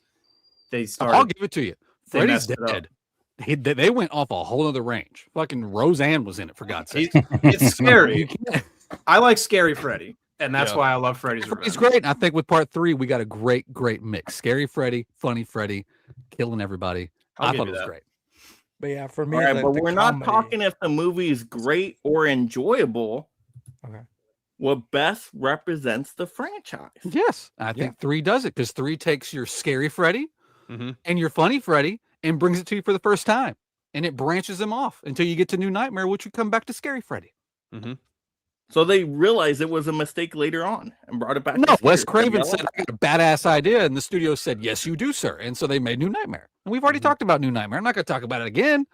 they started. I'll give it to you. Freddy's dead. They went off a whole other range. Fucking Roseanne was in it, for God's sake. It's scary. I like Scary Freddy, and that's why I love Freddy's Revenge. It's great. And I think with part 3, we got a great mix. Scary Freddy, funny Freddy, killing everybody. I thought it was great. But yeah, for me, all right, but we're not talking if the movie is great or enjoyable. Okay. What best represents the franchise? Yes, I think 3 does it because 3 takes your Scary Freddy and your funny Freddy and brings it to you for the first time, and it branches them off until you get to New Nightmare, which would come back to Scary Freddy. So they realized it was a mistake later on and brought it back. No, Wes Craven said, I got a badass idea, and the studio said, yes, you do, sir. And so they made New Nightmare. And we've already talked about New Nightmare. I'm not going to talk about it again.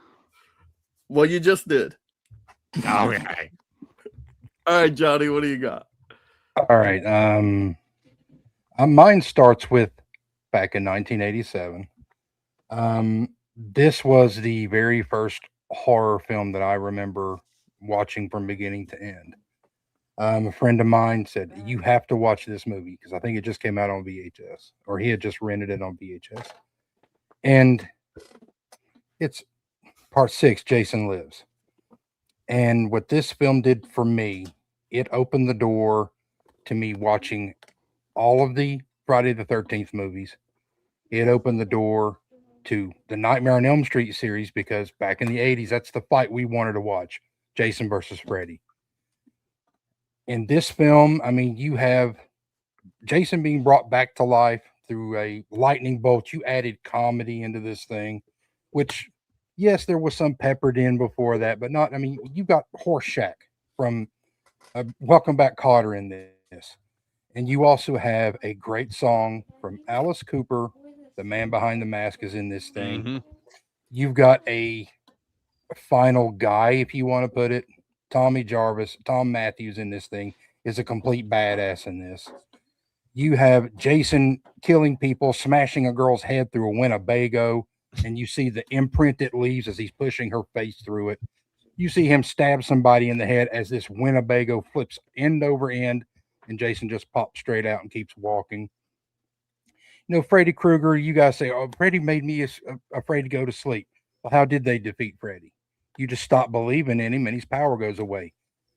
Well, you just did. All right. All right, Johnny, what do you got? All right. Mine starts with back in 1987. This was the very first horror film that I remember watching from beginning to end. A friend of mine said, "You have to watch this movie," because I think it just came out on VHS, or he had just rented it on VHS. And it's part 6, Jason Lives. And what this film did for me, it opened the door to me watching all of the Friday the 13th movies. It opened the door to the Nightmare on Elm Street series, because back in the 80s, that's the fight we wanted to watch, Jason versus Freddy. In this film, I mean, you have Jason being brought back to life through a lightning bolt. You added comedy into this thing, which, yes, there was some peppered in before that, but not, I mean, you got Horseshack from Welcome Back Kotter in this. And you also have a great song from Alice Cooper. The man behind the mask is in this thing. Mm-hmm. You've got a final guy, if you want to put it. Tom Matthews in this thing is a complete badass in this. You have Jason killing people, smashing a girl's head through a Winnebago, and you see the imprint it leaves as he's pushing her face through it. You see him stab somebody in the head as this Winnebago flips end over end, and Jason just pops straight out and keeps walking. You know, Freddy Krueger, you guys say, "Oh, Freddy made me afraid to go to sleep." Well, how did they defeat Freddy? You just stop believing in him and his power goes away.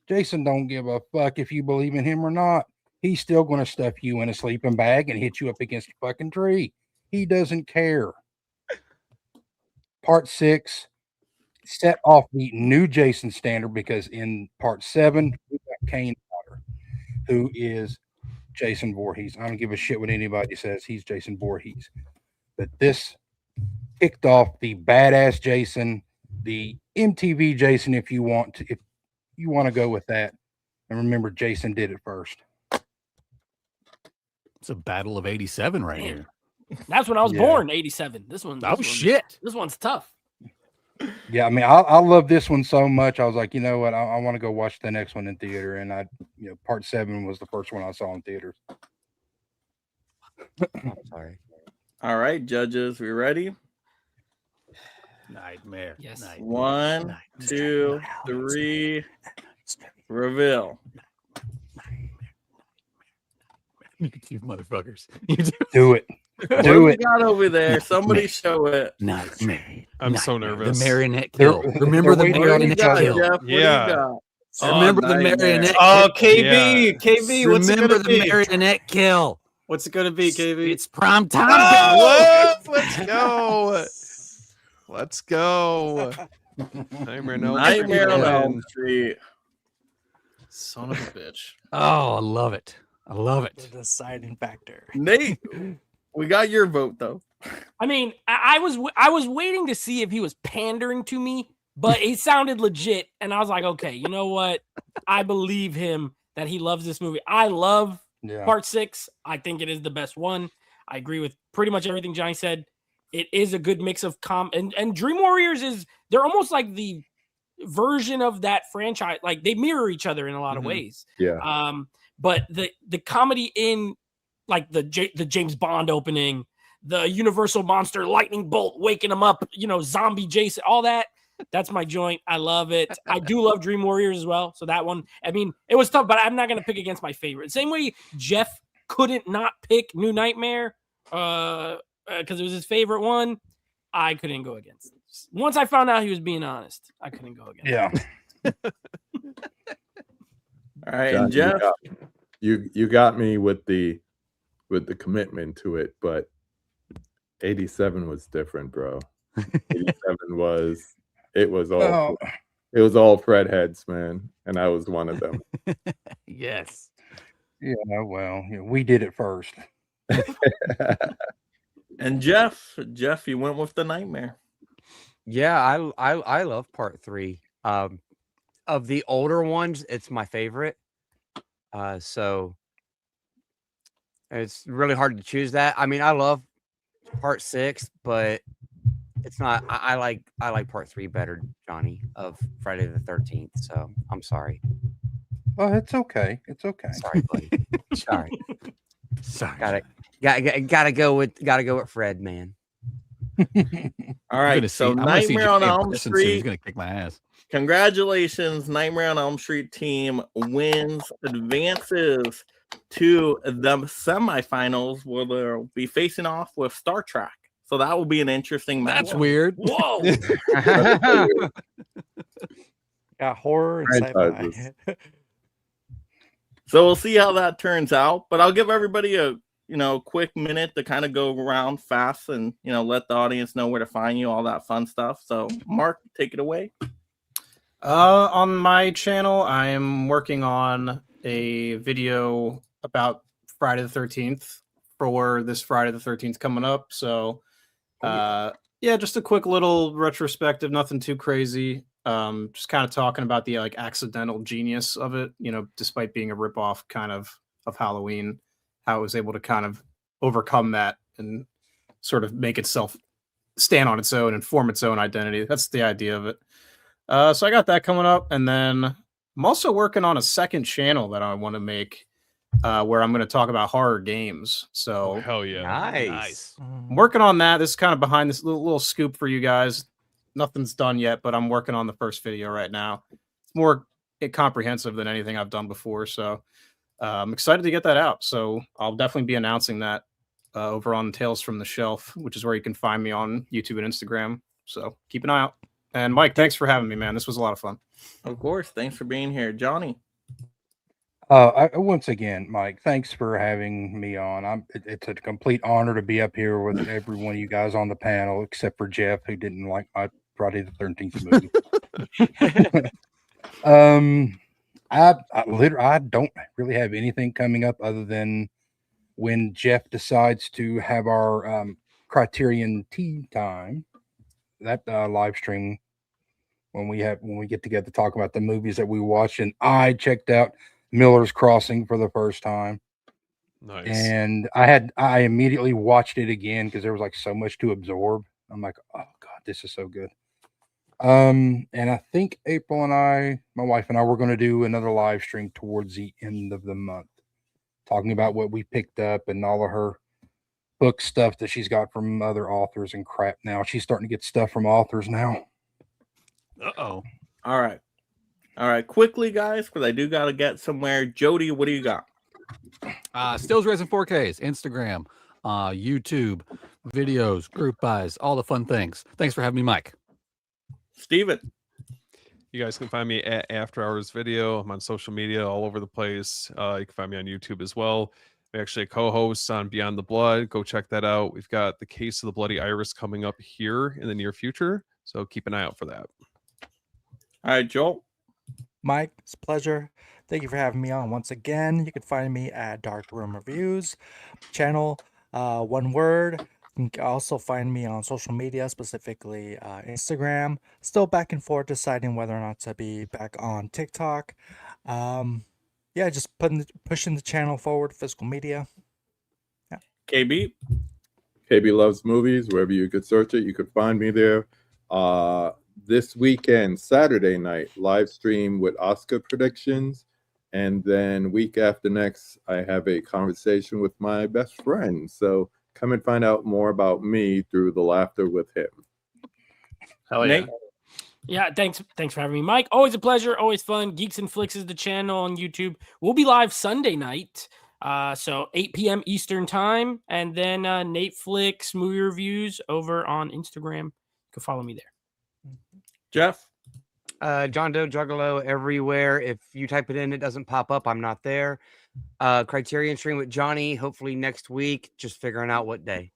Jason don't give a fuck if you believe in him or not. He's still going to stuff you in a sleeping bag and hit you up against a fucking tree. He doesn't care. Part 6 set off the new Jason standard, because in part 7, we got Kane Potter, who is Jason Voorhees. I don't give a shit what anybody says. He's Jason Voorhees. But this kicked off the badass Jason, the MTV Jason, if you want to go with that. And remember, Jason did it first. It's a battle of 87 right here. That's when I was born, 87. This one's tough. Yeah, I mean, I love this one so much. I was like, you know what? I want to go watch the next one in theater. And part 7 was the first one I saw in theaters. I'm sorry. All right, judges, we ready? Nightmare. Yes. Nightmare. 1, 2, 3. Reveal. You motherfuckers. Do it. What Do we it. got over there? Somebody show it. Nightmare. I'm so nervous. The marionette kill. Remember the marionette kill. Jeff? What do you got? Remember the marionette. Oh, kill. KB, KB, what's it Remember gonna the be? marionette kill. What's it gonna be, KB? It's prime time. What? Let's go. Let's go. Nightmare on Elm Street. Son of a bitch. Oh, I love it. I love it. The deciding factor. Nate, we got your vote though. I mean, I was waiting to see if he was pandering to me, but he sounded legit, and I was like, okay, you know what? I believe him that he loves this movie. I love part 6. I think it is the best one. I agree with pretty much everything Johnny said. It is a good mix of and Dream Warriors they're almost like the version of that franchise. Like they mirror each other in a lot of ways. Yeah. But the comedy in like the James Bond opening, the Universal Monster lightning bolt waking him up, zombie Jason, all that. That's my joint. I love it. I do love Dream Warriors as well. So that one, I mean, it was tough, but I'm not going to pick against my favorite. Same way Jeff couldn't not pick New Nightmare because it was his favorite one. I couldn't go against it. Once I found out he was being honest, I couldn't go against it. All right, John, and Jeff, you got me with the commitment to it, but 87 was different, bro. 87 was all Fred heads, man, and I was one of them. Yes. Yeah, well, we did it first. And Jeff, you went with the Nightmare. Yeah, I love part 3. Of the older ones, it's my favorite. So it's really hard to choose that. I mean, I love part 6, but it's not. I like part 3 better, Johnny, of Friday the 13th. So I'm sorry. Oh, it's okay. It's okay. Sorry, buddy. Sorry. Gotta go with Fred, man. All right, so Nightmare on Elm Street. He's gonna kick my ass. Congratulations, Nightmare on Elm Street team wins, advances to the semifinals where they'll be facing off with Star Trek. So that will be an interesting match. That's weird. Whoa. Got horror and sci-fi. So we'll see how that turns out. But I'll give everybody a quick minute to kind of go around fast and let the audience know where to find you, all that fun stuff. So Mark, take it away. On my channel, I am working on a video about Friday the 13th for this Friday the 13th coming up. So yeah, just a quick little retrospective, nothing too crazy. Just kind of talking about the accidental genius of it, despite being a ripoff kind of Halloween, how it was able to kind of overcome that and sort of make itself stand on its own and form its own identity. That's the idea of it. So I got that coming up, and then I'm also working on a second channel that I want to make where I'm going to talk about horror games. So hell yeah. Nice. I'm working on that. This is kind of behind this little scoop for you guys. Nothing's done yet, but I'm working on the first video right now. It's more comprehensive than anything I've done before. So I'm excited to get that out. So I'll definitely be announcing that over on Tales from the Shelf, which is where you can find me on YouTube and Instagram. So keep an eye out. And Mike, thanks for having me, man. This was a lot of fun. Of course. Thanks for being here. Johnny. Once again, Mike, thanks for having me on. It's a complete honor to be up here with every one of you guys on the panel, except for Jeff, who didn't like my Friday the 13th movie. I don't really have anything coming up other than when Jeff decides to have our Criterion tea time, that live stream when we get together to talk about the movies that we watched. And I checked out Miller's Crossing for the first time. Nice. And I immediately watched it again because there was so much to absorb. I'm like, oh God, this is so good. And I think April and my wife and I, were going to do another live stream towards the end of the month, talking about what we picked up and all of her book stuff that she's got from other authors and crap. Now she's starting to get stuff from authors now. Uh-oh. All right. Quickly, guys, because I do got to get somewhere. Jody, what do you got? Stills Resin 4Ks, Instagram, YouTube, videos, group buys, all the fun things. Thanks for having me, Mike. Steven. You guys can find me at After Hours Video. I'm on social media all over the place. You can find me on YouTube as well. I'm actually a co-host on Beyond the Blood. Go check that out. We've got the Case of the Bloody Iris coming up here in the near future, so keep an eye out for that. All right, Joel. Mike, it's a pleasure. Thank you for having me on once again. You can find me at Dark Room Reviews channel, one word. You can also find me on social media, specifically Instagram. Still back and forth deciding whether or not to be back on TikTok. Yeah, just pushing the channel forward, physical media. Yeah. KB. KB Loves Movies. Wherever you could search it, you could find me there. This weekend, Saturday night, live stream with Oscar predictions. And then week after next, I have a conversation with my best friend. So come and find out more about me through the laughter with him. Hell yeah. Nate? Yeah, thanks for having me, Mike. Always a pleasure, always fun. Geeks and Flicks is the channel on YouTube. We'll be live Sunday night, so 8 p.m. Eastern time, and then Nate Flicks movie reviews over on Instagram. You can follow me there. Jeff. John Doe Juggalo everywhere. If you type it in, it doesn't pop up. I'm not there. Criterion stream with Johnny, hopefully next week. Just figuring out what day.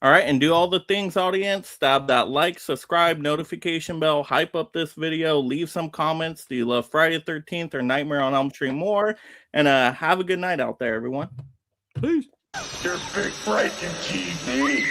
All right, and do all the things, audience. Stab that like, subscribe, notification bell, hype up this video, leave some comments. Do you love Friday the 13th or Nightmare on Elm Street more? And have a good night out there, everyone. Peace. Your big break in TV.